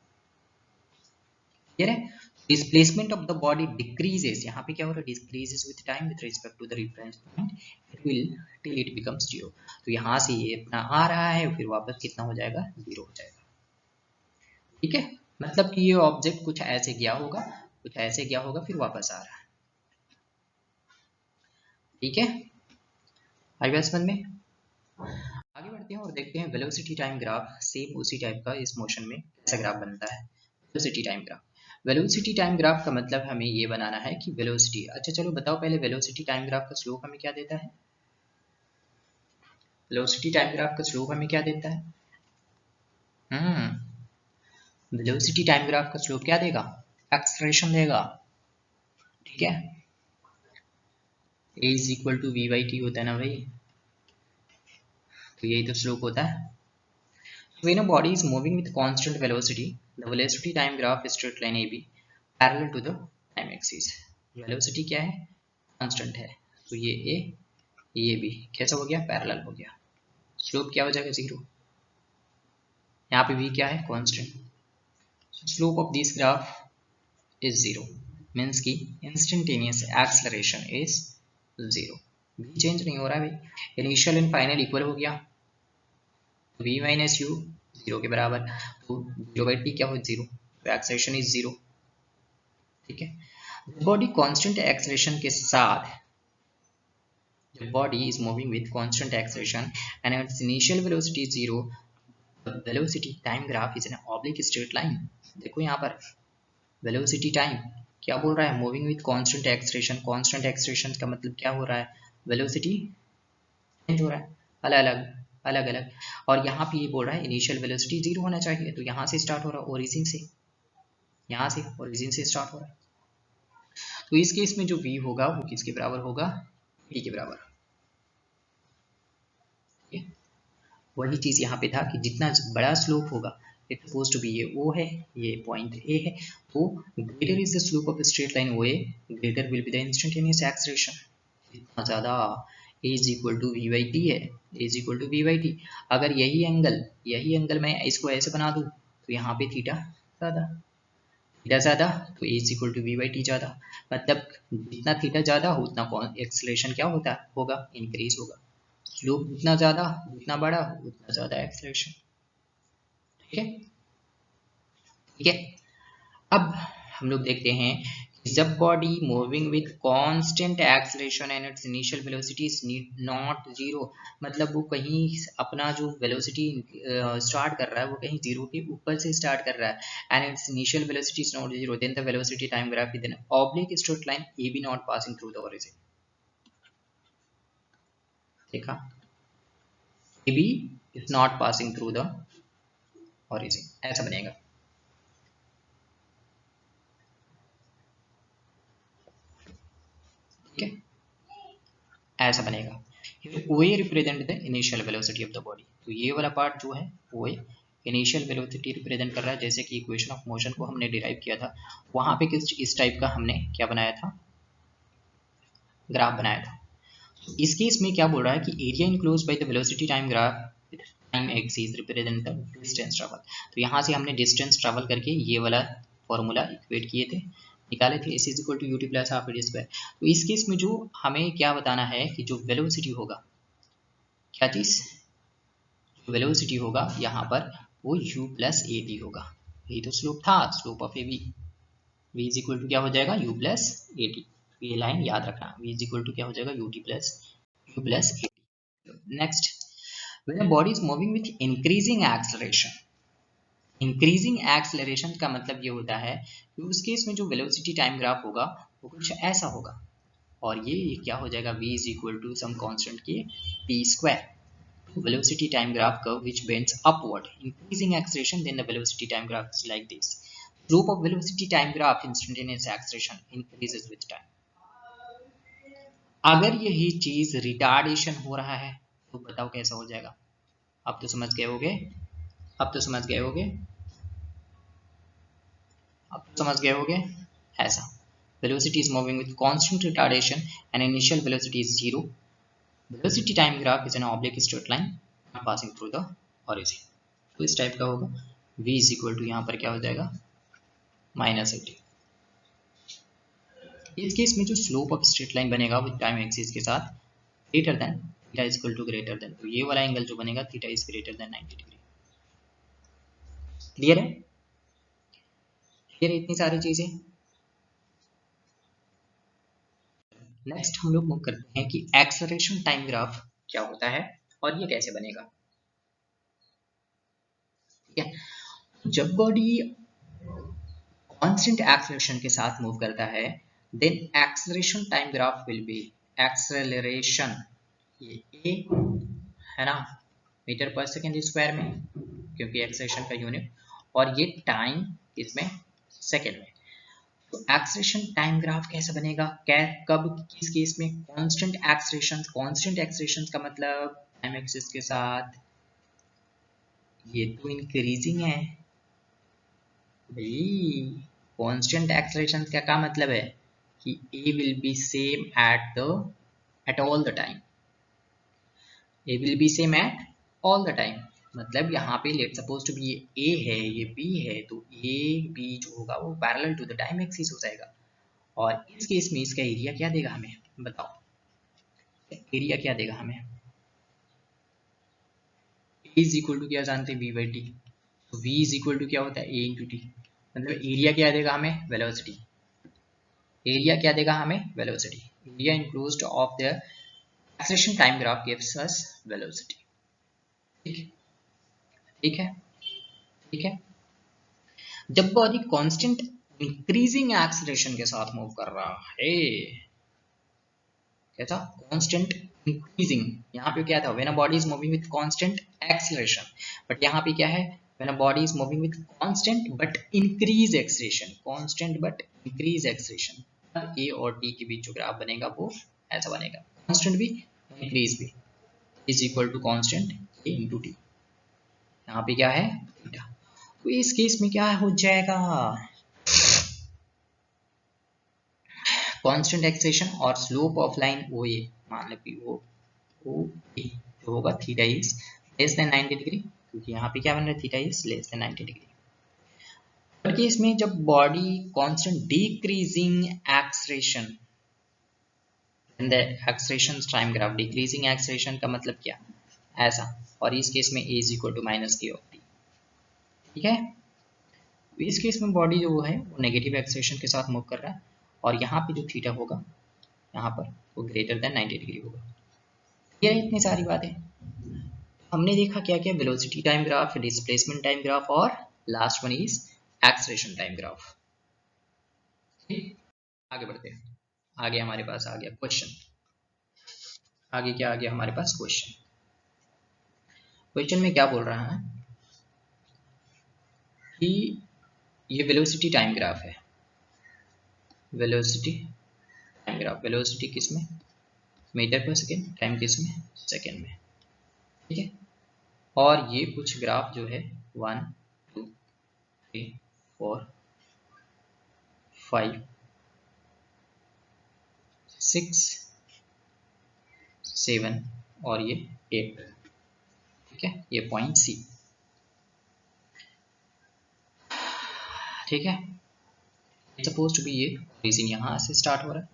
क्लियर है? Displacement of the body decreases, यहाँ पे क्या हो रहा है, decreases with time with respect to the reference point, it will till it becomes 0। तो यहाँ से ये अपना आ रहा है फिर वापस कितना हो जाएगा, 0 हो जाएगा। ठीक है, मतलब कि ये ऑब्जेक्ट कुछ ऐसे गया होगा, कुछ ऐसे गया होगा, फिर वापस आ रहा है। ठीक है, आई बात समझ में? आगे बढ़ते हैं और देखते हैं वेलोसिटी टाइम ग्राफ, सेम उसी टाइप का इस मोशन में कैसा ग्राफ बनता है। Velocity time graph, velocity time graph का मतलब हमें ये बनाना है कि वेलोसिटी, अच्छा चलो बताओ पहले वेलोसिटी टाइम ग्राफ का स्लोप हमें क्या देता है? वेलोसिटी टाइम ग्राफ का स्लोप हमें क्या देता है? वेलोसिटी टाइम ग्राफ का स्लोप क्या देगा? एक्सेलरेशन देगा। ठीक है, a is equal to v by t होता है ना भाई, तो यही तो स्लोप होता है। When a body is moving with constant velocity, the velocity time graph is straight line AB parallel to the time axis। velocity क्या है? constant है, तो ये A ये B कैसा हो गया, पैरेलल हो गया। स्लोप क्या हो जाएगा, 0। यहाँ पे V क्या है, constant। Slope of this graph is 0 means की instantaneous acceleration is 0। V change नहीं हो रहा है भाई, इनिशियल एंड फाइनल इक्वल हो गया, v माइनस यू 0 के बराबर, तो 0/t क्या हो, 0, तो एक्सेलरेशन इज 0। ठीक है, बॉडी कांस्टेंट एक्सेलरेशन के साथ, जब body is moving with constant acceleration and it's initial velocity is 0, the velocity time graph is an oblique straight line. देखो यहाँ पर वेलोसिटी टाइम क्या बोल रहा है, moving with constant acceleration. Constant acceleration का मतलब क्या हो रहा है, वेलोसिटी चेंज हो रहा है, अलग अलग अलग अलग, और यहाँ पे ये बोल रहा है इनिशियल वेलोसिटी 0 होना चाहिए, तो यहाँ से स्टार्ट हो रहा है, ओरिजिन से, यहाँ से ओरिजिन से स्टार्ट हो रहा है। तो इस केस में जो v होगा वो किसके बराबर होगा, t के बराबर। वही चीज यहाँ पे था कि जितना बड़ा स्लोप होगा, इट सपोज टू बी ये O है, ये पॉइंट A है, तो greater is the slope of straight line OA, greater will be the instantaneous acceleration. जितना ज्यादा a is equal to v by t है, a is equal to v by t. अगर यही angle मैं इसको ऐसे बना दूं तो यहाँ पे थीटा ज़्यादा, तो a is equal to v by t ज़्यादा, मतलब जितना थीटा ज़्यादा हो उतना एक्सेलरेशन क्या होगा, इंक्रीज होगा। स्लोप जितना ज़्यादा, जितना बड़ा उतना ज़्यादा एक्सेलरेशन। ठीक है, ठीक है। अब हम लोग देखते हैं जब body moving with constant acceleration and it's initial velocity is not 0, मतलब वो कहीं अपना जो वेलोसिटी स्टार्ट कर रहा है वो कहीं 0 के ऊपर से स्टार्ट कर रहा है, and it's initial velocity is not 0, then the velocity time graph is an oblique straight line AB not passing through the origin. देखा, AB is not passing through the origin, ऐसा बनेगा। ठीक है, ऐसा बनेगा। OA represent the initial velocity of the body, तो ये वाला पार्ट जो है OA इनिशियल वेलोसिटी रिप्रेजेंट कर रहा है। जैसे कि इक्वेशन ऑफ मोशन को हमने डिराइव किया था, वहां पे इस टाइप का हमने क्या बनाया था, ग्राफ बनाया था। इस केस में क्या बोल रहा है कि area enclosed by the velocity time graph time axis represent the distance travel. तो यहाँ से हमने डिस्टेंस ट्रैवल करके ये वाला फॉर्मूला इक्वेट किए थे, निकाले थे, s equal to ut plus half square. तो इस केस में जो हमें क्या बताना है कि जो वेलोसिटी होगा, क्या चीज, वेलोसिटी होगा यहाँ पर वो u प्लस ए बी होगा। यही तो स्लोप था, slope of A B. v is equal to क्या हो जाएगा, u प्लस ए टी। ये लाइन याद रखना, v इज इक्वल टू क्या हो जाएगा, u plus a T. Next, when a body is moving with increasing acceleration, increasing acceleration का मतलब ये होता है कि उस केस में जो वेलोसिटी टाइम ग्राफ होगा वो कुछ ऐसा होगा, और ये क्या हो जाएगा, v is equal to some constant के p square. Velocity time graph curve which bends upward, increasing acceleration, then the velocity time graph is like this. Slope of velocity time graph instantaneous acceleration increases with time. अगर यही चीज retardation हो रहा है तो बताओ कैसा हो जाएगा। अब तो समझ गए होगे, अब तो समझ गए होगे, अब तो समझ गए होगे। ऐसा, velocity is moving with constant retardation and initial velocity is 0. Velocity time graph is an oblique straight line passing through the origin. तो इस टाइप का होगा। v is equal to यहाँ पर क्या हो जाएगा, -80। इस केस में जो स्लोप ऑफ स्ट्रेट लाइन बनेगा विद टाइम एक्सिस के साथ greater than theta is equal to greater than, तो ये वाला एंगल जो बनेगा theta is greater than 90 degree. Clear है, क्लियर है इतनी सारी चीजें। नेक्स्ट हम लोग मूव करते हैं कि एक्सेलरेशन टाइम ग्राफ क्या होता है और ये कैसे बनेगा। ठीक है, जब बॉडी कांस्टेंट एक्सेलरेशन के साथ मूव करता है then acceleration time graph will be acceleration, ये ए है ना, मीटर पर सेकेंड स्क्वायर में, क्योंकि एक्सेलरेशन का यूनिट, और ये टाइम इसमें सेकेंड में। तो एक्सेलरेशन टाइम ग्राफ कैसे बनेगा, कब, किस केस में, कांस्टेंट एक्सेलरेशन का मतलब टाइम एक्सिस के साथ, ये तो इंक्रीजिंग है भाई। कांस्टेंट एक्सेलरेशन का क्या मतलब है कि A will be same at all the time, A will be same at all the time. मतलब यहाँ पे लेट सपोज टू बी ये ए है, ये बी है, तो ए बी जो होगा वो parallel to the time axis हो जाएगा। और इस केस में इसका एरिया क्या देगा हमें, बताओ एरिया क्या देगा हमें। ए इज इक्वल टू क्या जानते हैं, वी बाई टी। तो वी इज इक्वल टू क्या होता है, ए इंटू टी। मतलब एरिया क्या देगा हमें, वेलोसिटी। एरिया क्या देगा हमें, velocity. Area enclosed of the acceleration time graph gives us velocity. ठीक है, ठीक है, ठीक है। जब बॉडी कांस्टेंट इंक्रीजिंग एक्सेलरेशन के साथ मूव कर रहा है, क्या था, कांस्टेंट इंक्रीजिंग, यहाँ पे क्या था, when a body is moving with constant acceleration, but यहाँ पे क्या है, when a body is moving with constant but increase acceleration, constant but increase acceleration, A और टी के बीच जो ग्राफ बनेगा वो ऐसा बनेगा, कांस्टेंट भी इंक्रीज भी is equal to constant a into t. यहाँ पे क्या है, थीटा। तो इस केस में क्या हो जाएगा, कांस्टेंट एक्सेलरेशन और स्लोप ऑफ लाइन ओ ए, मान लो कि वो जो होगा theta is less than 90 degree, क्योंकि यहाँ पे क्या बन रहा है, theta is less than 90 degree. और केस में जब body constant decreasing acceleration, the acceleration time graph decreasing acceleration का मतलब क्या, ऐसा, और इस केस में ए इज इक्वल टू माइनस के ऑफ टी। ठीक है, इस केस में बॉडी जो है वो नेगेटिव एक्सेलरेशन के साथ मूव कर रहा है, और यहाँ पे जो थीटा होगा यहाँ पर वो ग्रेटर देन 90 डिग्री होगा। ये इतनी सारी बातें हमने देखा, क्या क्या, velocity time graph, displacement time graph, और last one is acceleration time graph. आगे बढ़ते हैं, आगे हमारे पास आ गया क्वेश्चन। आगे क्या आ गया हमारे पास, क्वेश्चन। क्वेश्चन में क्या बोल रहा है कि ये वेलोसिटी टाइम ग्राफ है, वेलोसिटी टाइम ग्राफ, वेलोसिटी किस में, मीटर पर सेकेंड, टाइम किस में, सेकेंड में। ठीक है, और ये कुछ ग्राफ जो है 1 2 3 4 5 6 7 और ये 8। ठीक है, ये पॉइंट सी। ठीक है, सपोज टू बी ये रीजन यहाँ से स्टार्ट हो रहा है,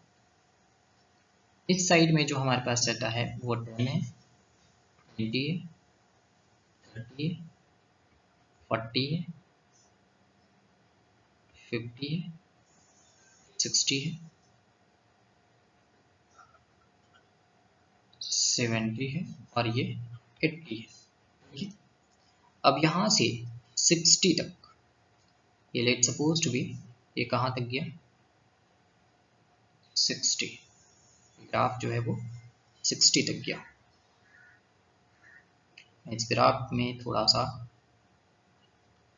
इस साइड में जो हमारे पास चलता है वो 10 है, 20 है, 30 है, 40 है, 50 है, 60 है, 70 है और ये 80 है। ठीक है, अब यहाँ से 60 तक, ये लेट सपोज टू बी, ये कहाँ तक गया 60, ग्राफ जो है वो 60 तक गया। इस ग्राफ में थोड़ा सा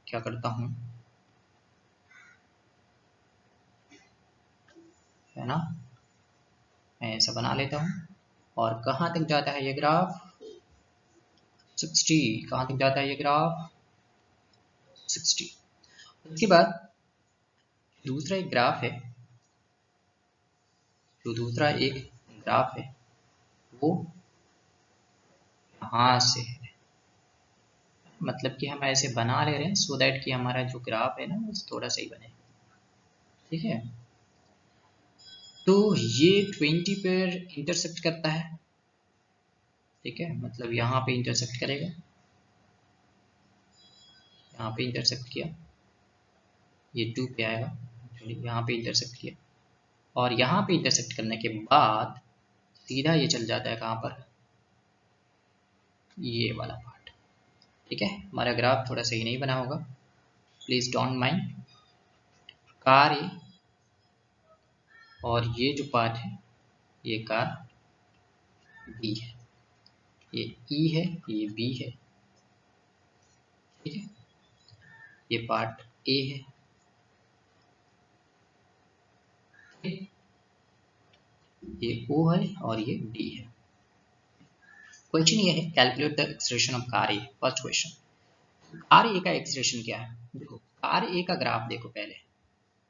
क्या करता हूँ, है ना, मैं ऐसा बना लेता हूँ। और कहाँ तक जाता है ये ग्राफ 60, कहाँ तक जाता है ये ग्राफ 60। उसके बाद दूसरा एक ग्राफ है, जो दूसरा एक ग्राफ है वो यहाँ से है, मतलब कि हम ऐसे बना ले रहे हैं सो दैट कि हमारा जो ग्राफ है ना वो थोड़ा सही बने। ठीक है, तो ये 20 पर इंटरसेक्ट करता है। ठीक है, मतलब यहाँ पे इंटरसेक्ट करेगा, यहाँ पे इंटरसेक्ट किया, ये 2 पे आएगा, यहाँ पे इंटरसेक्ट किया और यहाँ पे इंटरसेक्ट करने के बाद सीधा ये चल जाता है कहाँ पर, ये वाला पार्ट। ठीक है, हमारा ग्राफ थोड़ा सही नहीं बना होगा, प्लीज डोंट माइंड। कार ए और ये जो पार्ट है ये कार बी है, ये ई है, ये बी है। ठीक है, ये पार्ट ए है, ये ओ है और ये डी है। क्वेश्चन ये है, calculate the acceleration of car A. First question, car A का एक्सलेशन क्या है। देखो कार ए का ग्राफ देखो पहले,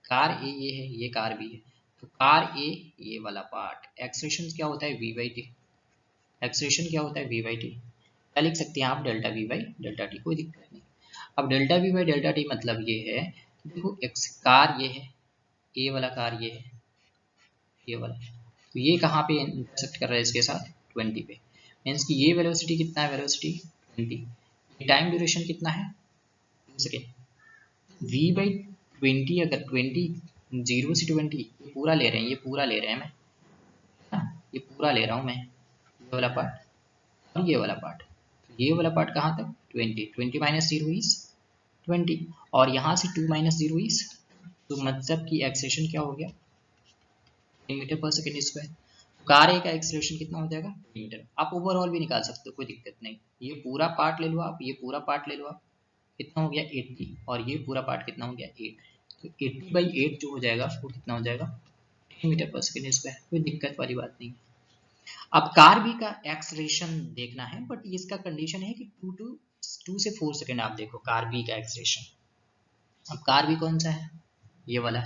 कार ए ये है, ये कार बी है, तो कार ए ये वाला पार्ट, एक्सलेशन क्या होता है v बाई टी, एक्सलेशन क्या होता है v बाई टी, क्या लिख सकते हैं आप, delta v by delta T, कोई दिक्कत नहीं। अब delta v by delta T मतलब ये है, देखो एक्स कार ये है, ए वाला कार ये है, ये वाला, तो ये कहाँ पे इंटरसेक्ट कर रहा है इसके साथ 20 पे, मीन्स कि ये वेलोसिटी कितना है, वेलोसिटी 20, टाइम ड्यूरेशन कितना है 2 सेकेंड, v बाई 20, अगर 20 0 से 20 ये पूरा ले रहे हैं, ये पूरा ले रहे हैं मैं, ये पूरा ले रहा हूँ मैं, ये वाला पार्ट और ये वाला पार्ट, ये वाला पार्ट कहाँ तक 20, 20 माइनस 0 इज 20 और यहाँ से 2 माइनस 0 इज, तो मतलब कि एक्सेलेरेशन क्या हो गया metre per second square. Car A का एक्सेलरेशन कितना हो जाएगा मीटर, आप ओवरऑल भी निकाल सकते हो कोई दिक्कत नहीं, ये पूरा पार्ट ले लो आप, ये पूरा पार्ट ले लो आप, कितना हो गया 80 और ये पूरा पार्ट कितना हो गया 8, तो 80 बाई 8 जो हो जाएगा वो कितना हो जाएगा 10 मीटर पर सेकेंड स्क्वायर, कोई दिक्कत वाली बात नहीं। अब कार बी का एक्सेलरेशन देखना है, बट इसका कंडीशन है कि 2 से 4 सेकेंड, आप देखो कार बी का एक्सेलरेशन, अब कार बी कौन सा है, ये वाला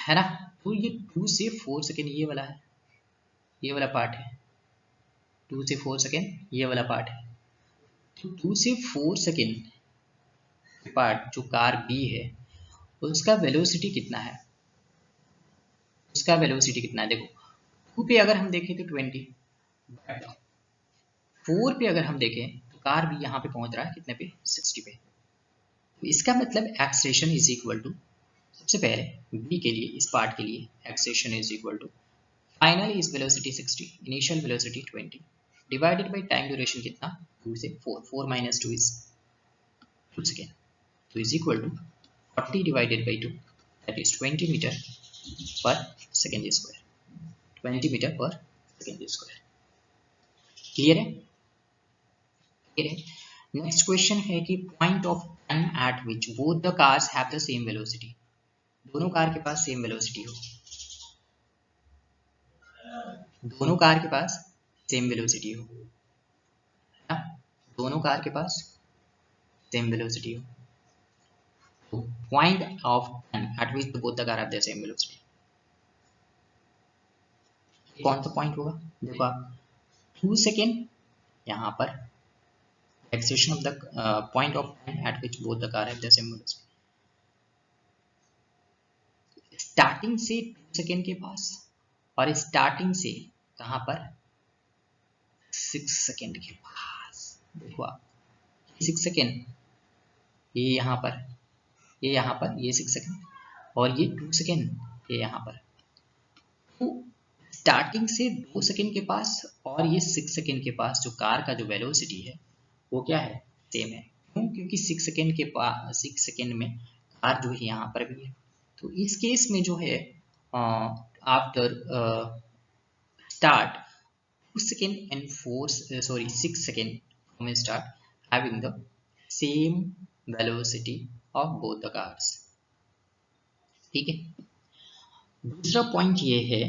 है ना, तो ये 2 से 4 सेकेंड ये वाला है, ये वाला पार्ट है, 2 से 4 सेकेंड ये वाला पार्ट है, तो 2 से 4 सेकेंड पार्ट जो कार बी है उसका वेलोसिटी कितना है, उसका वेलोसिटी कितना है, देखो 2 पे अगर हम देखें तो 20, 4 पे अगर हम देखें तो कार बी यहाँ पे पहुंच रहा है कितने पे 60 पे, तो इसका मतलब एक्सेलरेशन इज इक्वल टू, सबसे पहले बी के लिए इस पार्ट के लिए acceleration is equal to, final is velocity 60, initial velocity 20 divided by time duration कितना 2 से 4, 4 माइनस 2 इज 2 सेकेंड, तो is equal to 40 divided by 2 that is 20 metre per second square, 20 metre per second square. Clear है, clear है। Next question है कि point of time at which both the cars have the same velocity, दोनों car के पास same velocity हो, दोनों car के पास same velocity हो, दोनों कार के पास सेम वेलोसिटी हो, तो point of time at which both the car have the same velocity, कौन सा पॉइंट होगा, देखो आप 2 सेकेंड यहाँ पर acceleration of the point of time at which both the car have the same velocity, starting से 2 सेकेंड के पास और स्टार्टिंग से कहाँ पर 6 सेकेंड के पास, देखो आप 6 सेकेंड, ये यहाँ पर, ये यहाँ पर, ये 6 सेकेंड, और ये 2 सेकेंड, ये यहाँ पर। तो स्टार्टिंग से 2 सेकेंड के पास और ये 6 सेकेंड के पास जो कार का जो वेलोसिटी है वो क्या है, सेम है। क्यों? क्योंकि 6 सेकेंड के पास, 6 सेकेंड में कार जो है यहाँ पर भी है। तो इस केस में जो है after start 2 second and 6 second from start having the same velocity of both the cars। ठीक है। दूसरा पॉइंट ये है,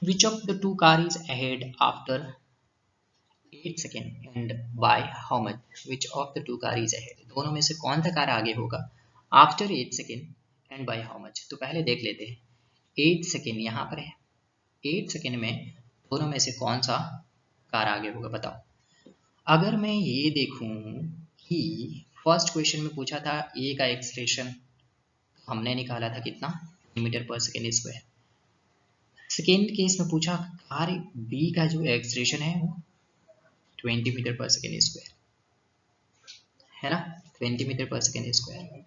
which of the two car is ahead after 8 second and by how much? Which of the two car is ahead? दोनों में से कौन सा कार आगे होगा after 8 second and by how much? तो पहले देख लेते हैं। 8 सेकेंड यहाँ पर है, 8 सेकेंड में दोनों में से कौन सा कार आगे होगा, बताओ। अगर मैं ये देखूं कि फर्स्ट क्वेश्चन में पूछा था ए का एक्सलेशन हमने निकाला था कितना, metre per second square. Second case में पूछा कार बी का जो एक्सलेशन है वो 20 मीटर पर सेकेंड स्क्वायर है ना, 20 मीटर पर सेकेंड स्क्वायर।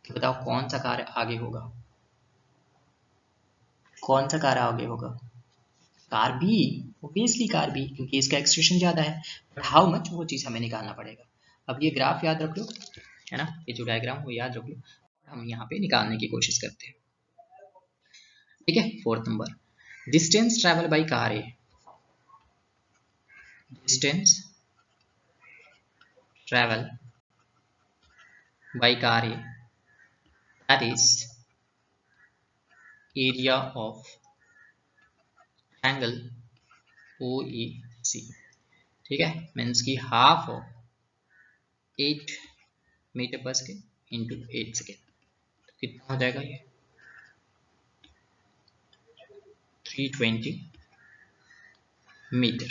तो बताओ कौन सा कार आगे होगा, कौन सा कार आगे होगा, car B, obviously car B, क्योंकि इसका एक्सटेंशन ज्यादा है। बट हाउ मच, वो चीज हमें निकालना पड़ेगा। अब ये ग्राफ याद रख लो, है ना, ये जो डायग्राम वो याद रख लो, हम यहाँ पे निकालने की कोशिश करते हैं। ठीक है। 4th number, distance travel by car A, distance travel by car A, that is area of angle OEC। ठीक है, मीन्स की half of 8 metre per second into 8 second, तो कितना हो जाएगा ये 320 मीटर।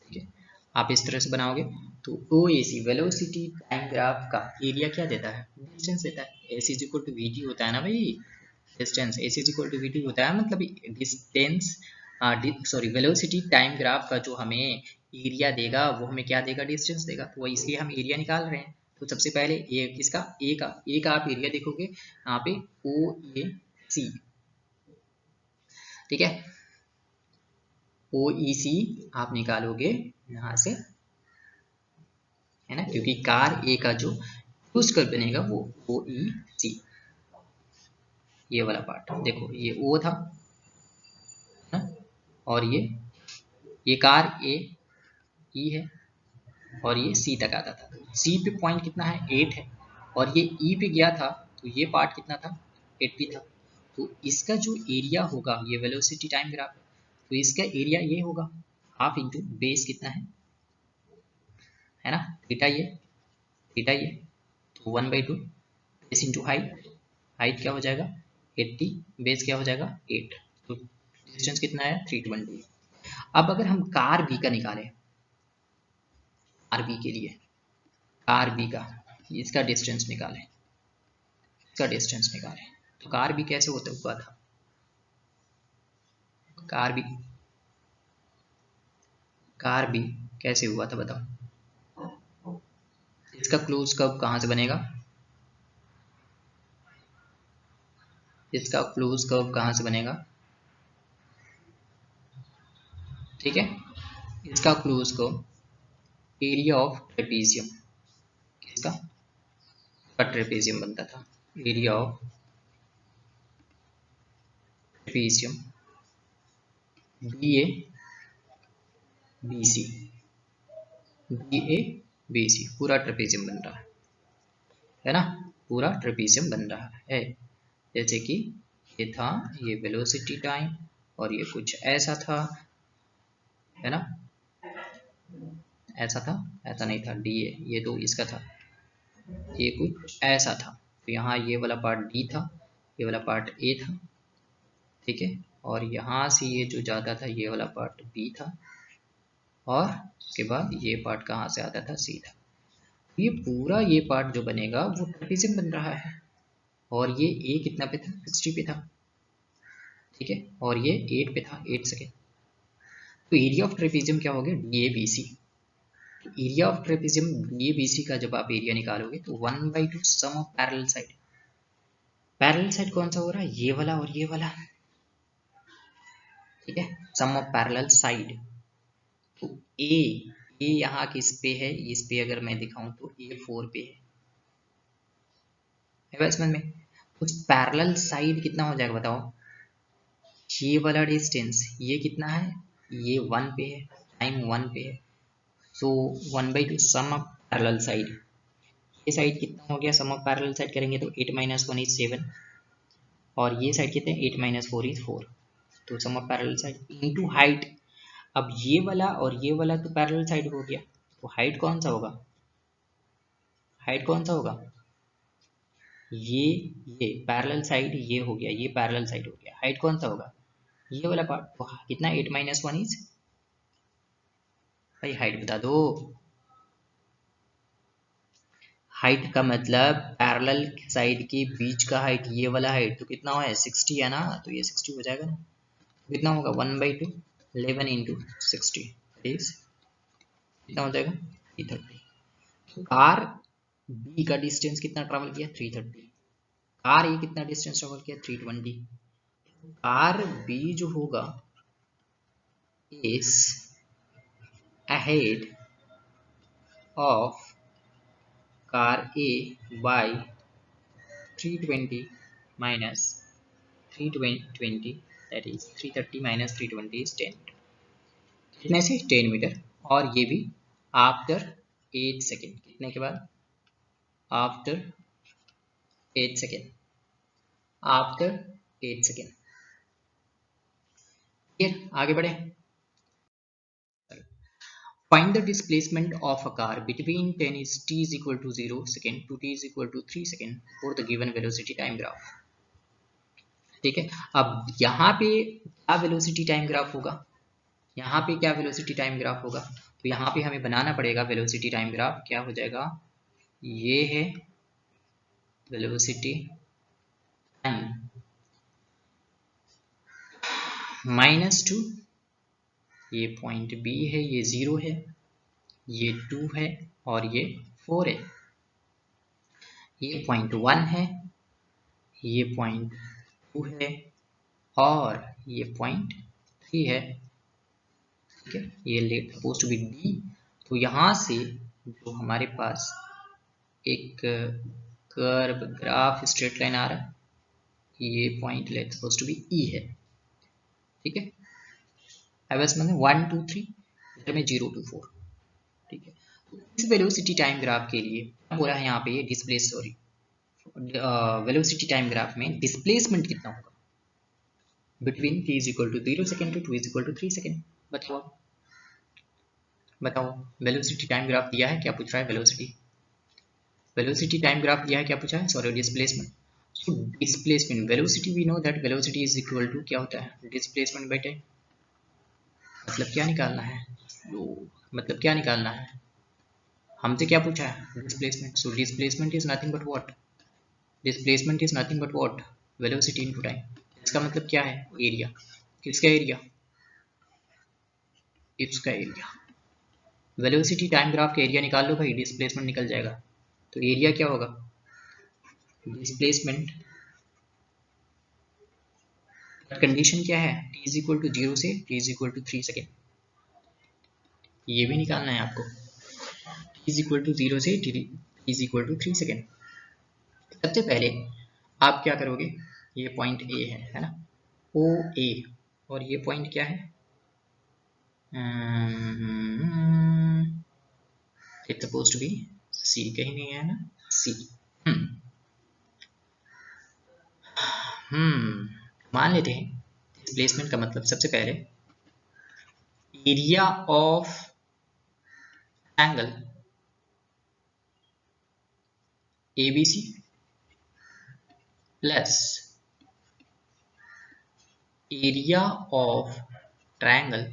ठीक है, आप इस तरह से बनाओगे तो OAC वेलोसिटी टाइम ग्राफ का एरिया क्या देता है, डिस्टेंस देता है। AC is equal to VT होता है ना भाई, distance AC is equal to VT होता है, मतलब distance sorry velocity time graph का जो हमें एरिया देगा वो हमें क्या देगा, डिस्टेंस देगा। तो इसलिए हम एरिया निकाल रहे हैं। तो सबसे पहले ए किसका, ए का आप एरिया देखोगे यहाँ पे OAC। ठीक है, OEC आप निकालोगे यहाँ से, है ना, क्योंकि कार ए का जो क्रूज कर्व बनेगा वो OEC। ये वाला पार्ट देखो, ये O था ना, और ये कार E है और ये C तक आता था। C पे पॉइंट कितना है, 8 है, और ये E पे गया था तो ये पार्ट कितना था, 80 था। तो इसका जो एरिया होगा, ये वेलोसिटी टाइम ग्राफ है, तो इसका एरिया ये होगा हाफ इंटू बेस कितना है ना, थीटा ये, तो 1/2 बेस इंटू हाइट, हाइट क्या हो जाएगा 80, बेस क्या हो जाएगा 8, तो डिस्टेंस कितना है 320। अब अगर हम कार बी का निकालें, कार बी के लिए, कार बी का इसका डिस्टेंस निकालें, तो कार बी कैसे होता हुआ था, कार बी कैसे हुआ था बताओ। इसका क्लोज कर्व कहाँ से बनेगा, इसका क्लोज कर्व कहाँ से बनेगा, ठीक है, इसका close curve area of trapezium, किसका, ट्रेपेजियम बनता था, area of trapezium BA BC, पूरा ट्रेपेजियम बन रहा है ना, पूरा ट्रेपेजियम बन रहा है। जैसे कि ये था, ये वेलोसिटी टाइम, और ये कुछ ऐसा था, है ना, ऐसा था, ऐसा नहीं था DA, ये तो इसका था, ये कुछ ऐसा था। तो यहाँ ये वाला पार्ट D था, ये वाला पार्ट A था, ठीक है, और यहाँ से ये जो जाता था ये वाला पार्ट B था, और उसके बाद ये पार्ट कहाँ से आता था, C था। ये पूरा ये पार्ट जो बनेगा वो ट्रेपेजियम बन रहा है, और ये A कितना पे था, 60 पे था, ठीक है, और ये 8 पे था, 8 सेकेंड। तो एरिया ऑफ ट्रेपेजियम क्या हो गया, DABC, एरिया ऑफ ट्रेपेजियम ये बीसी का जब आप एरिया निकालोगे तो 1/2 sum of parallel side. Parallel side कौन सा हो रहा है, ये वाला और ये वाला, ठीक है, सम ऑफ पैरेलल साइड। तो ए यहाँ किस पे है, इस पे अगर मैं दिखाऊं तो ए 4 पे है बस समझ में। कुछ पैरेलल साइड कितना हो जाएगा बताओ, ये वाला डिस्टेंस ये कितना है, ये 1 पे है, टाइम 1 पे है, सो 1/2 सम ऑफ पैरेलल साइड। ये साइड कितना हो गया, सम ऑफ पैरेलल साइड करेंगे तो 8 - 1 इज 7, और ये साइड कितने 8 - 4 इज 4, तो sum of parallel side into height. अब ये वाला और ये वाला तो पैरेलल साइड हो गया, तो हाइट कौन सा होगा, हाइट कौन सा होगा, ये पैरेलल साइड ये हो गया, ये पैरेलल साइड हो गया, हाइट कौन सा होगा, ये वाला पार्ट। तो कितना 8 - 1 इज, भाई हाइट बता दो। हाइट का मतलब पैरेलल साइड के बीच का हाइट, ये वाला हाइट तो कितना है 60 है ना, तो ये 60 हो जाएगा ना, तो कितना होगा 1/2 11 इंटू 60 कितना हो जाएगा 330। कार बी का डिस्टेंस कितना ट्रेवल किया 330, कार ए कितना डिस्टेंस ट्रेवल किया 320। कार बी जो होगा is ahead of car A by 320 minus 320, that is 330 minus 320 is 10, कितने से 10 मीटर, और ये भी आफ्टर 8 सेकेंड, कितने के बाद after 8 second, after 8 second. Clear, आगे बढ़े। Find the displacement of a car between 10 is t is equal to 0 second to t is equal to 3 second for the given velocity time graph। ठीक है, अब यहाँ पे क्या वेलोसिटी टाइम ग्राफ होगा, यहाँ पे क्या वेलोसिटी टाइम ग्राफ होगा, तो यहाँ पे हमें बनाना पड़ेगा वेलोसिटी टाइम ग्राफ। क्या हो जाएगा, ये है वेलोसिटी टाइम -2, ये पॉइंट बी है, ये 0 है, ये 2 है और ये 4 है, ये पॉइंट 1 है, ये पॉइंट 2 है और ये पॉइंट 3 है, ठीक है, ये let suppose to be D. तो यहाँ से जो हमारे पास एक कर्व ग्राफ स्ट्रेट लाइन आ रहा है, ये point let suppose to be E है, ठीक है, बस मतलब 1 2 3 इधर में 0 2 4, ठीक है। तो इस वेलोसिटी टाइम ग्राफ के लिए हो रहा है यहाँ पे ये displace, sorry velocity time graph में डिस्प्लेसमेंट कितना होगा between t is equal to 0 second to 2 is equal to 3 second. बताओ बताओ, वेलोसिटी टाइम ग्राफ दिया है, क्या पूछ रहा है, वेलोसिटी टाइम ग्राफ दिया है, क्या पूछा है, sorry displacement. So displacement velocity, we know that velocity is equal to क्या होता है डिस्प्लेसमेंट बाय टाइम। मतलब क्या निकालना है, मतलब क्या निकालना है, हमसे क्या पूछा है displacement. So displacement is nothing but what, displacement is nothing but what velocity into time. इसका मतलब क्या है, एरिया, किसका एरिया, इसका एरिया। वेलोसिटी टाइम ग्राफ का एरिया निकाल लो भाई, डिस्प्लेसमेंट निकल जाएगा। तो एरिया क्या होगा, डिस्प्लेसमेंट, कंडीशन क्या है, t इज इक्वल टू 0 से t is equal to 3 second, ये भी निकालना है आपको, t इज इक्वल टू 0 से t is equal to 3 second. सबसे पहले आप क्या करोगे, ये पॉइंट ए है ना, ओ ए, और ये पॉइंट क्या है, it's suppose to be C, कहीं नहीं है ना सी। मान लेते हैं डिस्प्लेसमेंट का मतलब सबसे पहले area of angle ABC plus area of triangle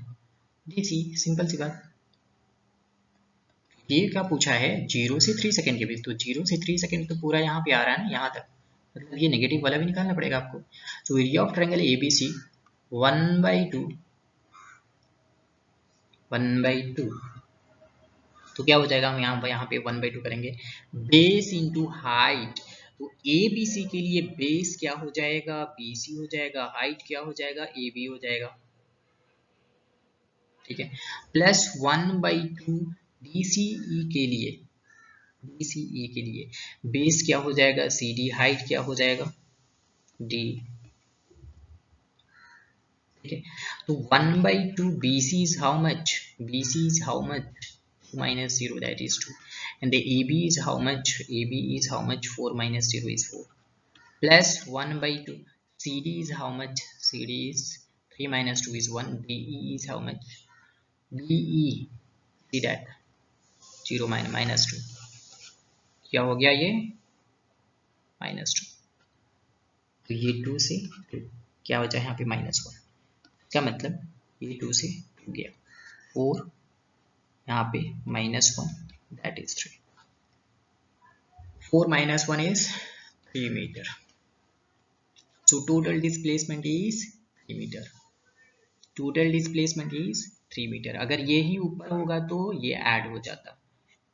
DC। Simple सी बात, ये क्या पूछा है 0 से 3 सेकेंड के बीच, तो 0 से 3 सेकेंड तो पूरा यहाँ पे आ रहा है ना, यहाँ तक, मतलब ये नेगेटिव वाला भी निकालना पड़ेगा आपको। तो एरिया ऑफ ट्रायंगल ABC 1/2 तो क्या हो जाएगा, हम यहाँ पे 1/2 करेंगे, बेस इंटू हाइट। तो ए बी सी के लिए बेस क्या हो जाएगा, बी सी हो जाएगा, हाइट क्या हो जाएगा, ए बी हो जाएगा, ठीक है। प्लस 1/2 डी सी ई के लिए, BCE के लिए बेस क्या हो जाएगा, CD, हाइट क्या हो जाएगा, D, ठीक है। तो 1/2 BC is how much, BC is how much, minus 0, that is 2, and the AB is how much, AB is how much, 4 minus 0 is 4, plus 1/2 CD is how much, CD is 3 minus 2 is 1, BE is how much, BE, see that 0 minus 2, क्या हो गया ये, -2, तो ये 2 से 2 क्या हो जाए यहाँ पे -1, क्या मतलब ये 2 से 2 गया, 4 यहाँ पे -1, that is 3, 4 - 1 is 3 meter, so total displacement is 3 meter, total displacement is 3 meter। अगर ये ही ऊपर होगा तो ये ऐड हो जाता,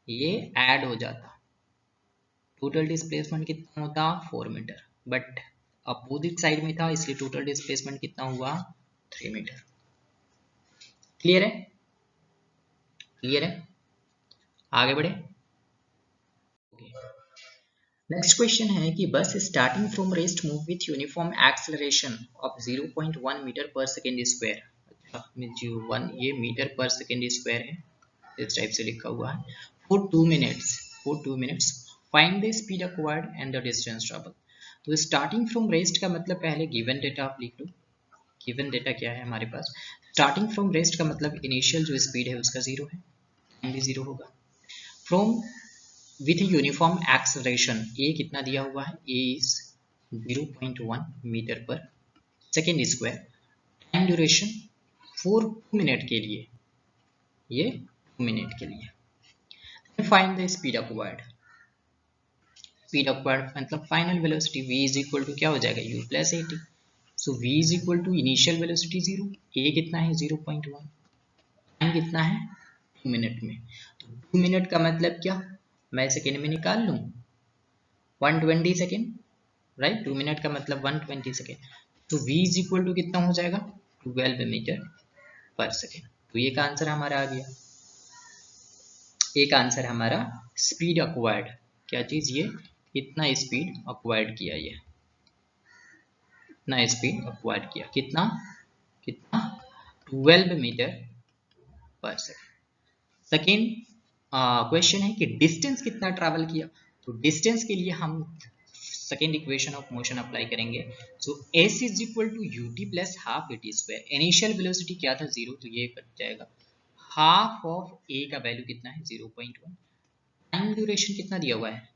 ये ऐड हो जाता, टोटल डिस्प्लेसमेंट कितना होता 4 मीटर, बट अपोजिट साइड में था इसलिए टोटल डिस्प्लेसमेंट कितना हुआ 3 मीटर। क्लियर है, क्लियर है, आगे बढ़े। नेक्स्ट क्वेश्चन है कि bus starting from rest move with uniform acceleration of 0.1 metre per second square, अच्छा 1 ये मीटर पर सेकेंड स्क्वायर है, इस टाइप से लिखा हुआ है, for 2 minutes find the speed acquired and the distance travel. तो स्टार्टिंग फ्रॉम रेस्ट का मतलब पहले गिवन डेटा आप लिख लो, गिवन डेटा क्या है हमारे पास, स्टार्टिंग फ्रॉम रेस्ट का मतलब इनिशियल जो स्पीड है उसका 0 है, टाइम भी 0 होगा, from with uniform acceleration A कितना दिया हुआ है, A is 0.1 metre per second square, time duration 4 minute के लिए, ये 2 मिनट के लिए, find the speed acquired, speed acquired मतलब final velocity v is equal to क्या हो जाएगा u plus 80, so v is equal to initial velocity 0, a कितना है 0.1, टाइम कितना है 2 मिनट में, तो 2 मिनट का मतलब क्या, मैं सेकेंड में निकाल लूँ 120 सेकेंड, राइट, 2 मिनट का मतलब 120 सेकेंड, तो v इज इक्वल टू कितना हो जाएगा 12 मीटर पर सेकेंड, तो ये का आंसर हमारा आ गया, एक आंसर हमारा स्पीड एक्वायर्ड, क्या चीज ये, इतना स्पीड एक्वायर्ड किया, ये इतना स्पीड एक्वायर्ड किया, कितना कितना 12 metre per second. Second question है कि डिस्टेंस कितना ट्रैवल किया, तो डिस्टेंस के लिए हम second equation of motion apply करेंगे, so s is equal to ut plus half at square, initial velocity क्या था 0, तो ये कट जाएगा, हाफ ऑफ a का वैल्यू कितना है 0.1, टाइम ड्यूरेशन कितना दिया हुआ है,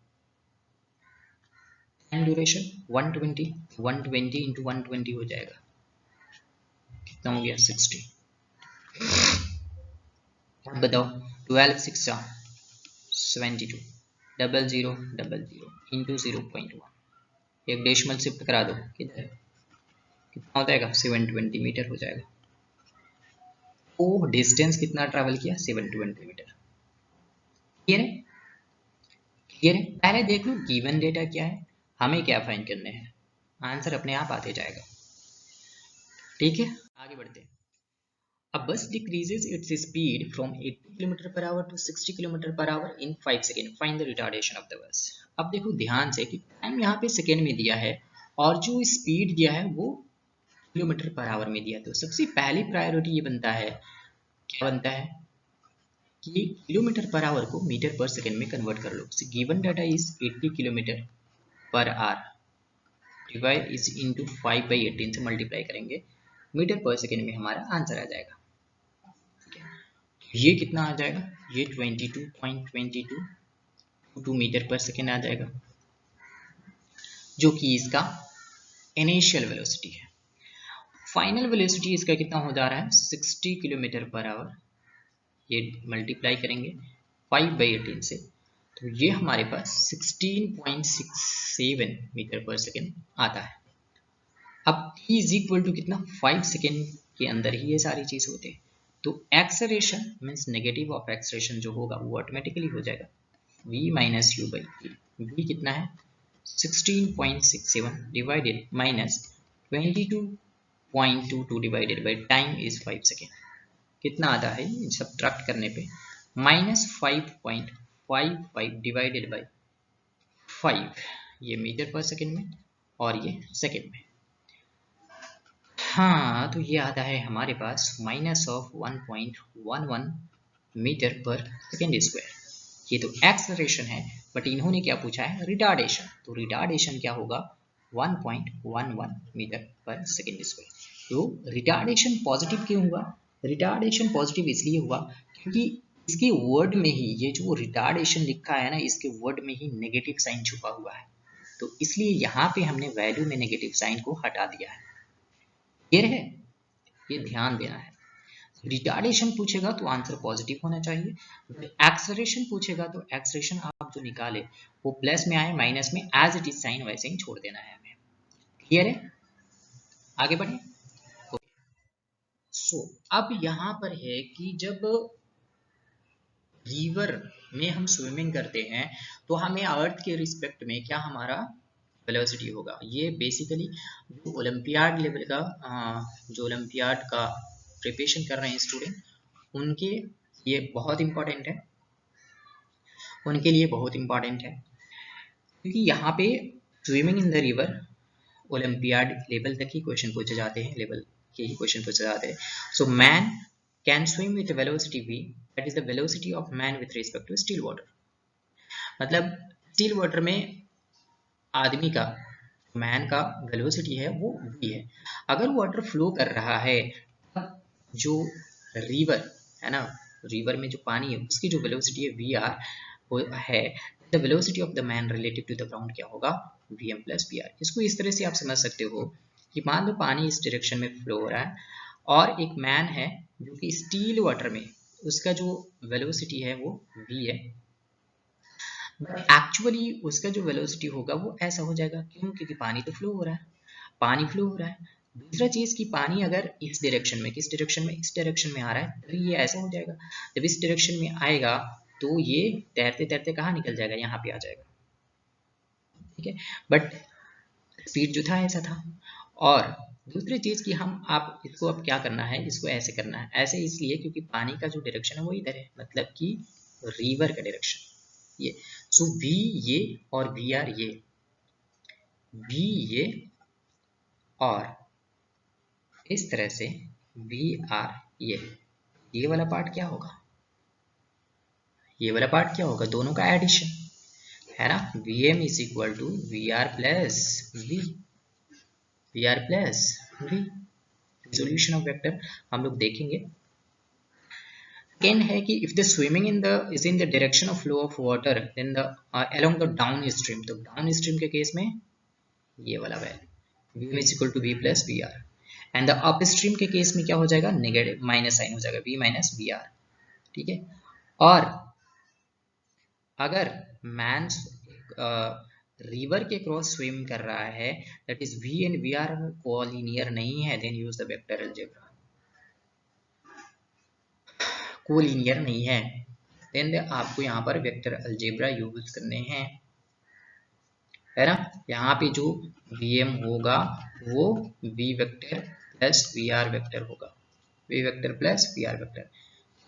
टाइम ड्यूरेशन 120 इंटू 120 हो जाएगा, कितना हो गया 60, अब बताओ 12 6 72, 0000 इंटू 0.1, एक डेसिमल शिफ्ट करा दो, किधर कितना हो जाएगा 720 मीटर हो जाएगा, तो डिस्टेंस कितना ट्रैवल किया 720 मीटर। क्लियर है, क्लियर है, पहले देख लो गिवन डेटा क्या है, हमें क्या फाइंड करने हैं, आंसर अपने आप आते जाएगा, ठीक है, आगे बढ़ते हैं। A bus decreases its speed from 80 km per hour to 60 km per hour in 5 seconds. Find the retardation of the bus. अब देखो ध्यान से कि टाइम यहाँ पे सेकेंड में दिया है और जो स्पीड दिया है वो किलोमीटर पर आवर में दिया है, तो सबसे पहली प्रायोरिटी ये बनता है, क्या बनता है कि किलोमीटर पर आवर को मीटर पर सेकेंड में कन्वर्ट कर लो, given data is 80 kilometre per hour, divide is into 5/18 से मल्टीप्लाई करेंगे, मीटर पर सेकेंड में हमारा आंसर आ जाएगा, ये कितना आ जाएगा, ये 22.22 मीटर पर सेकेंड आ जाएगा, जो कि इसका इनिशियल वेलोसिटी है। फाइनल वेलोसिटी इसका कितना हो जा रहा है 60 किलोमीटर पर आवर, ये मल्टीप्लाई करेंगे 5/18 से, तो ये हमारे पास 16.67 मीटर पर सेकेंड आता है। अब t इज इक्वल टू कितना 5 सेकेंड के अंदर ही ये सारी चीज होते हैं, तो acceleration means negative of acceleration जो होगा वो ऑटोमेटिकली हो जाएगा v minus you by A. v कितना है 16.67 divided minus 22.22 divided by time is 5 second. कितना आता है सब्ट्रैक्ट करने पे माइनस 5.55 डिवाइडेड बाई 5, ये मीटर पर सेकेंड में और ये सेकेंड में। हाँ तो ये आता है हमारे पास minus of 1.11 metre per second square. ये तो एक्सेलरेशन है, बट इन्होंने क्या पूछा है रिटार्डेशन। तो रिटार्डेशन क्या होगा 1.11 मीटर पर सेकेंड स्क्वायर। तो रिटार्डेशन पॉजिटिव क्यों हुआ? रिटार्डेशन पॉजिटिव इसलिए हुआ क्योंकि इसके वर्ड में ही ये जो रिटार्डेशन लिखा है ना, इसके वर्ड में ही नेगेटिव साइन छुपा हुआ है, तो इसलिए यहाँ पे हमने वैल्यू में नेगेटिव साइन को हटा दिया है। क्लियर है? ये ध्यान देना है। रिटार्डेशन पूछेगा तो आंसर पॉजिटिव होना चाहिए, एक्सेलरेशन पूछेगा तो एक्सेलरेशन आप जो निकाले वो प्लस में आए माइनस में, एज इट इज साइन वैसे ही छोड़ देना है हमें। क्लियर है? आगे बढ़े। सो अब यहाँ पर है कि जब रिवर में हम स्विमिंग करते हैं तो हमें अर्थ के रिस्पेक्ट में क्या हमारा वेलोसिटी होगा। ये बेसिकली जो ओलंपियाड लेवल का जो ओलंपियाड का प्रिपरेशन कर रहे हैं स्टूडेंट, उनके ये बहुत इंपॉर्टेंट है, उनके लिए बहुत इंपॉर्टेंट है, क्योंकि यहाँ पे swimming in the river olympiad level तक ही क्वेश्चन पूछे जाते हैं, लेवल के ही क्वेश्चन पूछे जाते हैं। So man can swim with velocity v, that is the velocity of man with respect to still water. मतलब स्टिल वाटर में आदमी का, मैन का वेलोसिटी है वो v है। अगर वाटर फ्लो कर रहा है तब जो रिवर है ना, रिवर में जो पानी है उसकी जो वेलोसिटी है वी आर वो है, the velocity of the man relative to the ground क्या होगा vm प्लस वी आर। इसको इस तरह से आप समझ सकते हो कि मान लो पानी इस डायरेक्शन में फ्लो हो रहा है और एक मैन है जो कि स्टील वाटर में, उसका जो वेलोसिटी है वो v है, बट एक्चुअली उसका जो वेलोसिटी होगा वो ऐसा हो जाएगा। क्यों? क्योंकि पानी तो फ्लो हो रहा है, पानी फ्लो हो रहा है। दूसरा चीज कि पानी अगर इस डायरेक्शन में, किस डायरेक्शन में, इस डायरेक्शन में आ रहा है तो ये ऐसा हो जाएगा। जब इस डायरेक्शन में आएगा तो ये तैरते तैरते कहाँ निकल जाएगा, यहाँ पे आ जाएगा। ठीक है, बट स्पीड जो था ऐसा था। और दूसरी चीज कि हम आप इसको अब क्या करना है, इसको ऐसे करना है, ऐसे इसलिए क्योंकि पानी का जो डायरेक्शन है वो इधर है, मतलब कि रिवर का डायरेक्शन ये। सो v ये और वी आर ये, v ये और इस तरह से वी आर ये वाला पार्ट क्या होगा, ये वाला पार्ट क्या होगा, दोनों का एडिशन है ना। vm is equal to V R plus v, V R plus v। Resolution of vector हम लोग देखेंगे। सेकेंड है कि if the swimming in the is in the direction of flow of water then the along the downstream, तो downstream के case में ये वाला value v is equal to v plus V R, and the upstream के case में क्या हो जाएगा, नेगेटिव माइनस साइन हो जाएगा v माइनस वी आर। ठीक है, और अगर मैन रिवर के क्रॉस स्विम कर रहा है, that is v and V R collinear नहीं है, then use the vector algebra. Collinear नहीं है देन आपको यहाँ पर वेक्टर अलजेब्रा यूज करने हैं, है ना। यहाँ पे जो vm होगा वो v vector plus V R vector होगा, v vector plus V R vector.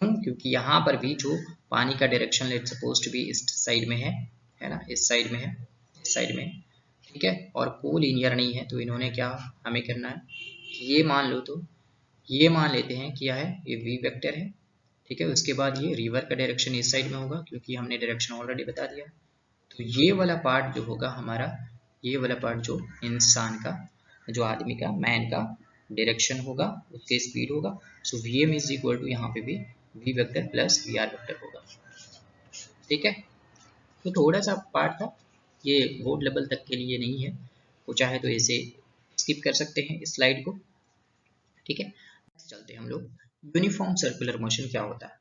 क्यों? क्योंकि यहाँ पर भी जो पानी का direction let suppose to be इस साइड में है ना, इस साइड में है, इस साइड में है। ठीक है, और कोलिनियर नहीं है, तो इन्होंने क्या हमें करना है, ये मान लो, तो ये मान लेते हैं क्या है, ये v वेक्टर है। ठीक है, उसके बाद ये रिवर का डायरेक्शन इस साइड में होगा क्योंकि हमने डायरेक्शन ऑलरेडी बता दिया। तो ये वाला पार्ट जो होगा हमारा, ये वाला पार्ट जो इंसान का, जो आदमी का, मैन का डायरेक्शन होगा, उसके स्पीड होगा। So vm is equal to यहाँ पे भी v vector plus V R vector होगा। ठीक है, तो थोड़ा सा पार्ट था, ये बोर्ड लेवल तक के लिए नहीं है, वो चाहे तो ऐसे स्किप कर सकते हैं इस स्लाइड को। ठीक है, चलते हैं हम लोग, यूनिफॉर्म सर्कुलर मोशन क्या होता है।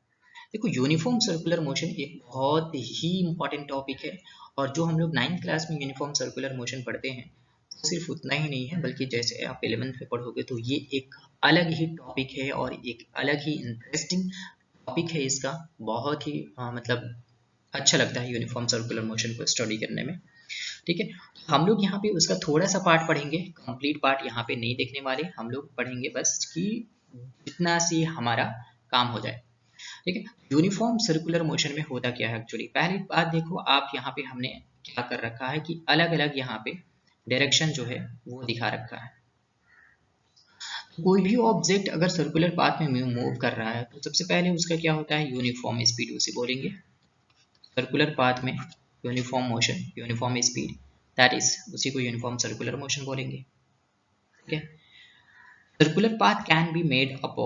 देखो, यूनिफॉर्म सर्कुलर मोशन एक बहुत ही इंपॉर्टेंट टॉपिक है, और जो हम लोग 9th क्लास में यूनिफॉर्म सर्कुलर मोशन पढ़ते हैं सिर्फ उतना ही नहीं है, बल्कि जैसे आप 11th में पढ़ोगे तो ये एक अलग ही टॉपिक है और एक अलग ही इंटरेस्टिंग टॉपिक है इसका। बहुत ही मतलब अच्छा लगता है यूनिफॉर्म सर्कुलर मोशन को स्टडी करने में। ठीक है, हम लोग यहाँ पे उसका थोड़ा सा पार्ट पढ़ेंगे, कंप्लीट पार्ट यहाँ पे नहीं देखने वाले, हम लोग पढ़ेंगे बस कि जितना सी हमारा काम हो जाए। ठीक है, यूनिफॉर्म सर्कुलर मोशन में होता क्या है एक्चुअली। पहली बात देखो आप यहाँ पे हमने क्या कर रखा है कि अलग अलग यहाँ पे डायरेक्शन जो है वो दिखा रखा है। कोई भी ऑब्जेक्ट अगर सर्कुलर पाथ में मूव कर रहा है तो सबसे पहले उसका क्या होता है, यूनिफॉर्म स्पीड उसे बोलेंगे। सर्कुलर पाथ में uniform motion, uniform speed, that is उसी को यूनिफॉर्म सर्कुलर मोशन बोलेंगे। ठीक है, circular path can be made up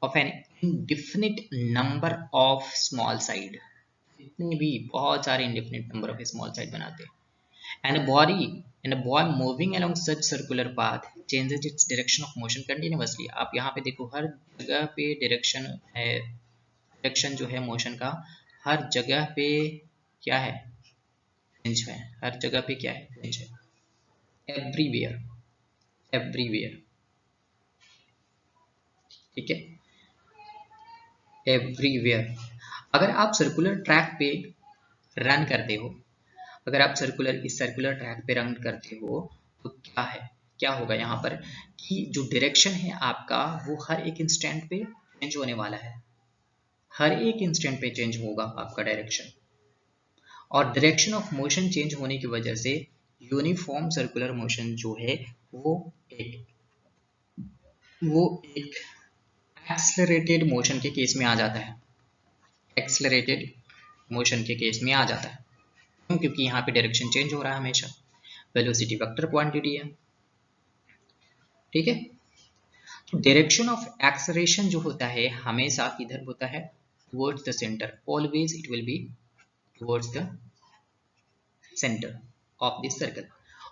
of an indefinite number of small side, इतने भी बहुत सारे indefinite number of small side बनाते हैं। and a boy moving along such circular path changes its direction of motion continuously। आप यहाँ पे देखो हर जगह पे डायरेक्शन है, डायरेक्शन जो है मोशन का हर जगह पे क्या है, चेंज है। हर जगह पे क्या है, चेंज है। Everywhere, everywhere. ठीक है, एवरीवेयर। अगर आप सर्कुलर ट्रैक पे रन करते हो, अगर आप इस सर्कुलर ट्रैक पे रन करते हो तो क्या है, क्या होगा यहाँ पर कि जो डायरेक्शन है आपका वो हर एक इंस्टेंट पे चेंज होने वाला है। हर एक इंस्टेंट पे चेंज होगा आपका डायरेक्शन, और डायरेक्शन ऑफ मोशन चेंज होने की वजह से यूनिफॉर्म सर्कुलर मोशन जो है वो एक एक्सेलरेटेड मोशन के केस में आ जाता है। एक्सेलरेटेड मोशन के केस में आ जाता है क्योंकि यहाँ पे डायरेक्शन चेंज हो रहा है हमेशा, वेलोसिटी वेक्टर क्वांटिटी है। ठीक है, तो डायरेक्शन ऑफ एक्सेलरेशन जो होता है हमेशा किधर होता है, towards the centre, always it will be towards the centre of the circle.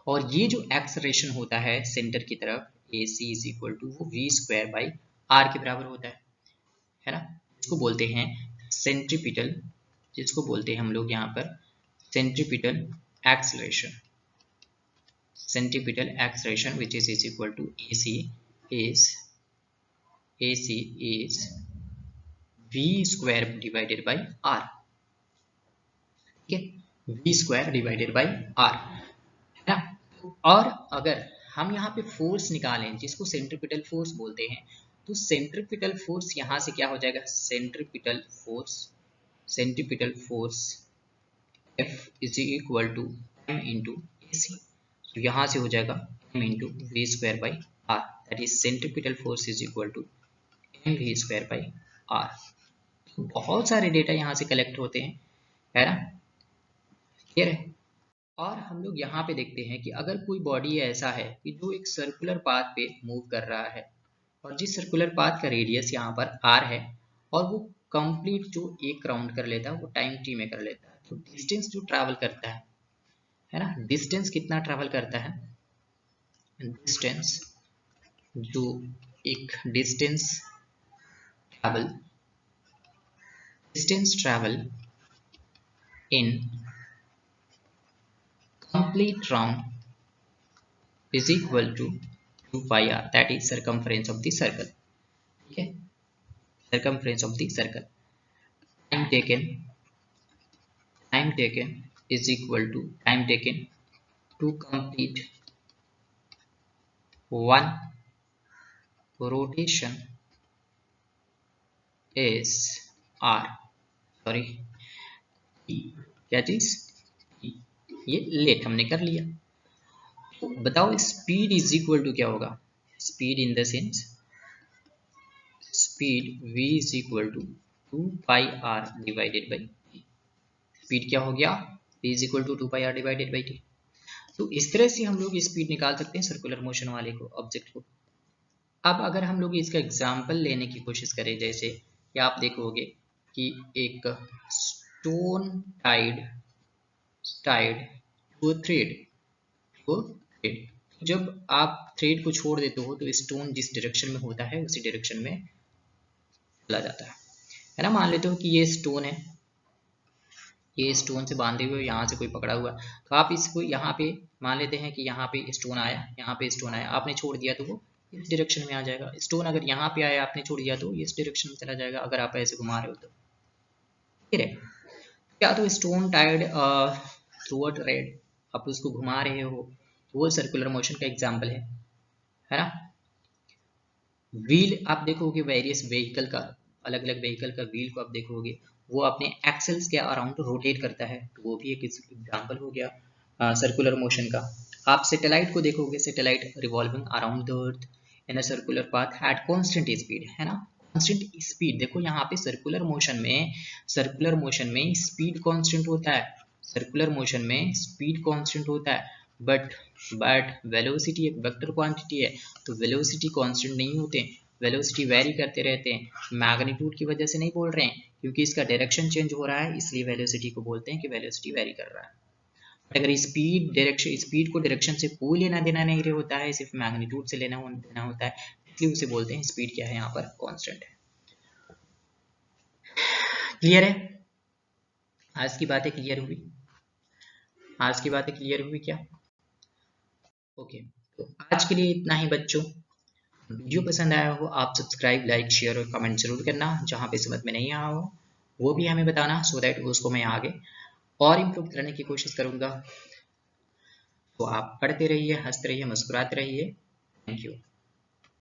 और ये जो एक्सेलरेशन होता है सेंटर की तरफ, AC इज इक्वल टू वो v² के बराबर होता है ना। इसको बोलते हैं सेंट्रीपिटल, जिसको बोलते हैं हम लोग यहाँ पर centripetal acceleration. centripetal acceleration which is equal to AC is v square divided by r। ठीक है, v square divided by r है ना। और अगर हम यहाँ पे फोर्स निकालें जिसको सेंट्रीपिटल फोर्स बोलते हैं, तो सेंट्रीपिटल फोर्स यहाँ से क्या हो जाएगा, centripetal force F is equal to m into AC। तो यहाँ से हो जाएगा m into V square by R, that is centripetal force is equal to mv square by R. बहुत सारे डेटा यहाँ से कलेक्ट होते हैं, है ना, क्लियर है। और हम लोग यहाँ पे देखते हैं कि अगर कोई बॉडी ऐसा है कि जो एक सर्कुलर पाथ पे मूव कर रहा है और जिस सर्कुलर पाथ का रेडियस यहाँ पर r है और वो कंप्लीट जो एक राउंड कर लेता है वो टाइम t में कर लेता है, तो डिस्टेंस जो ट्रैवल करता है ना, डिस्टेंस कितना ट्रैवल करता है, डिस्टेंस जो एक distance travel in complete round is equal to 2 pi r, that is circumference of the circle। ठीक है, circumference of the circle। time taken is equal to time taken to complete one rotation is r, sorry क्या चीज, ये late हमने कर लिया। तो बताओ स्पीड इज इक्वल टू क्या होगा, speed in the sense speed v is equal to 2 pi r divided by t। Speed क्या हो गया, v is equal to 2 pi r divided by t। तो इस तरह से हम लोग स्पीड निकाल सकते हैं सर्कुलर मोशन वाले को, ऑब्जेक्ट को। अब अगर हम लोग इसका एग्जाम्पल लेने की कोशिश करें, जैसे कि आप देखोगे कि एक स्टोन टाइड टू थ्रेड, जब आप थ्रेड को छोड़ देते हो तो स्टोन जिस डायरेक्शन में होता है उसी डायरेक्शन में चला जाता है ना। मान लेते हो कि ये स्टोन है, ये स्टोन से बांधे हुए यहाँ से कोई पकड़ा हुआ, तो आप इसको यहाँ पे मान लेते हैं कि यहाँ पे स्टोन आया, यहाँ पे स्टोन आया, आपने छोड़ दिया तो वो इस डायरेक्शन में आ जाएगा। स्टोन अगर यहाँ पे आया, आपने छोड़ दिया तो इस डायरेक्शन में चला जाएगा, अगर आप ऐसे घुमा रहे हो तो। ठीक है, क्या तो स्टोन टाइड थ्रूआउट रेड, आप उसको घुमा रहे हो, वो सर्कुलर मोशन का एग्जाम्पल है ना। व्हील आप देखोगे वेरियस व्हीकल का, अलग अलग व्हीकल का व्हील को आप देखोगे वो अपने एक्सेल्स के अराउंड रोटेट करता है, तो वो भी एक एग्जांपल हो गया सर्कुलर मोशन का। आप सैटेलाइट को देखोगे, satellite revolving around the earth in a circular path at constant speed, है ना। कांस्टेंट स्पीड, देखो यहाँ पे सर्कुलर मोशन में स्पीड कांस्टेंट होता है, सर्कुलर मोशन में स्पीड कांस्टेंट होता है, बट वेलोसिटी एक वेक्टर क्वांटिटी है, तो वेलोसिटी कांस्टेंट नहीं होते, वेलोसिटी वेरी करते रहते हैं। मैग्नीट्यूड की वजह से नहीं बोल रहे हैं, क्योंकि इसका डायरेक्शन चेंज हो रहा है, इसलिए वेलोसिटी को बोलते हैं कि वेलोसिटी वेरी कर रहा है। अगर स्पीड को डायरेक्शन से कोई लेना देना नहीं होता है, सिर्फ मैग्नीट्यूड से लेना देना होता है, इसलिए उसे बोलते हैं स्पीड क्या है यहाँ पर, कांस्टेंट है। क्लियर है? आज की बातें क्लियर हुई? आज की बातें क्लियर हुई क्या? ओके, तो आज के लिए इतना ही बच्चों। वीडियो पसंद आया हो आप सब्सक्राइब, लाइक, शेयर और कमेंट जरूर करना। जहाँ पे समझ में नहीं आया हो वो भी हमें बताना, सो दैट उसको मैं आगे और इम्प्रूव करने की कोशिश करूँगा। तो आप पढ़ते रहिए, हंसते रहिए, मुस्कुराते रहिए। Thank you.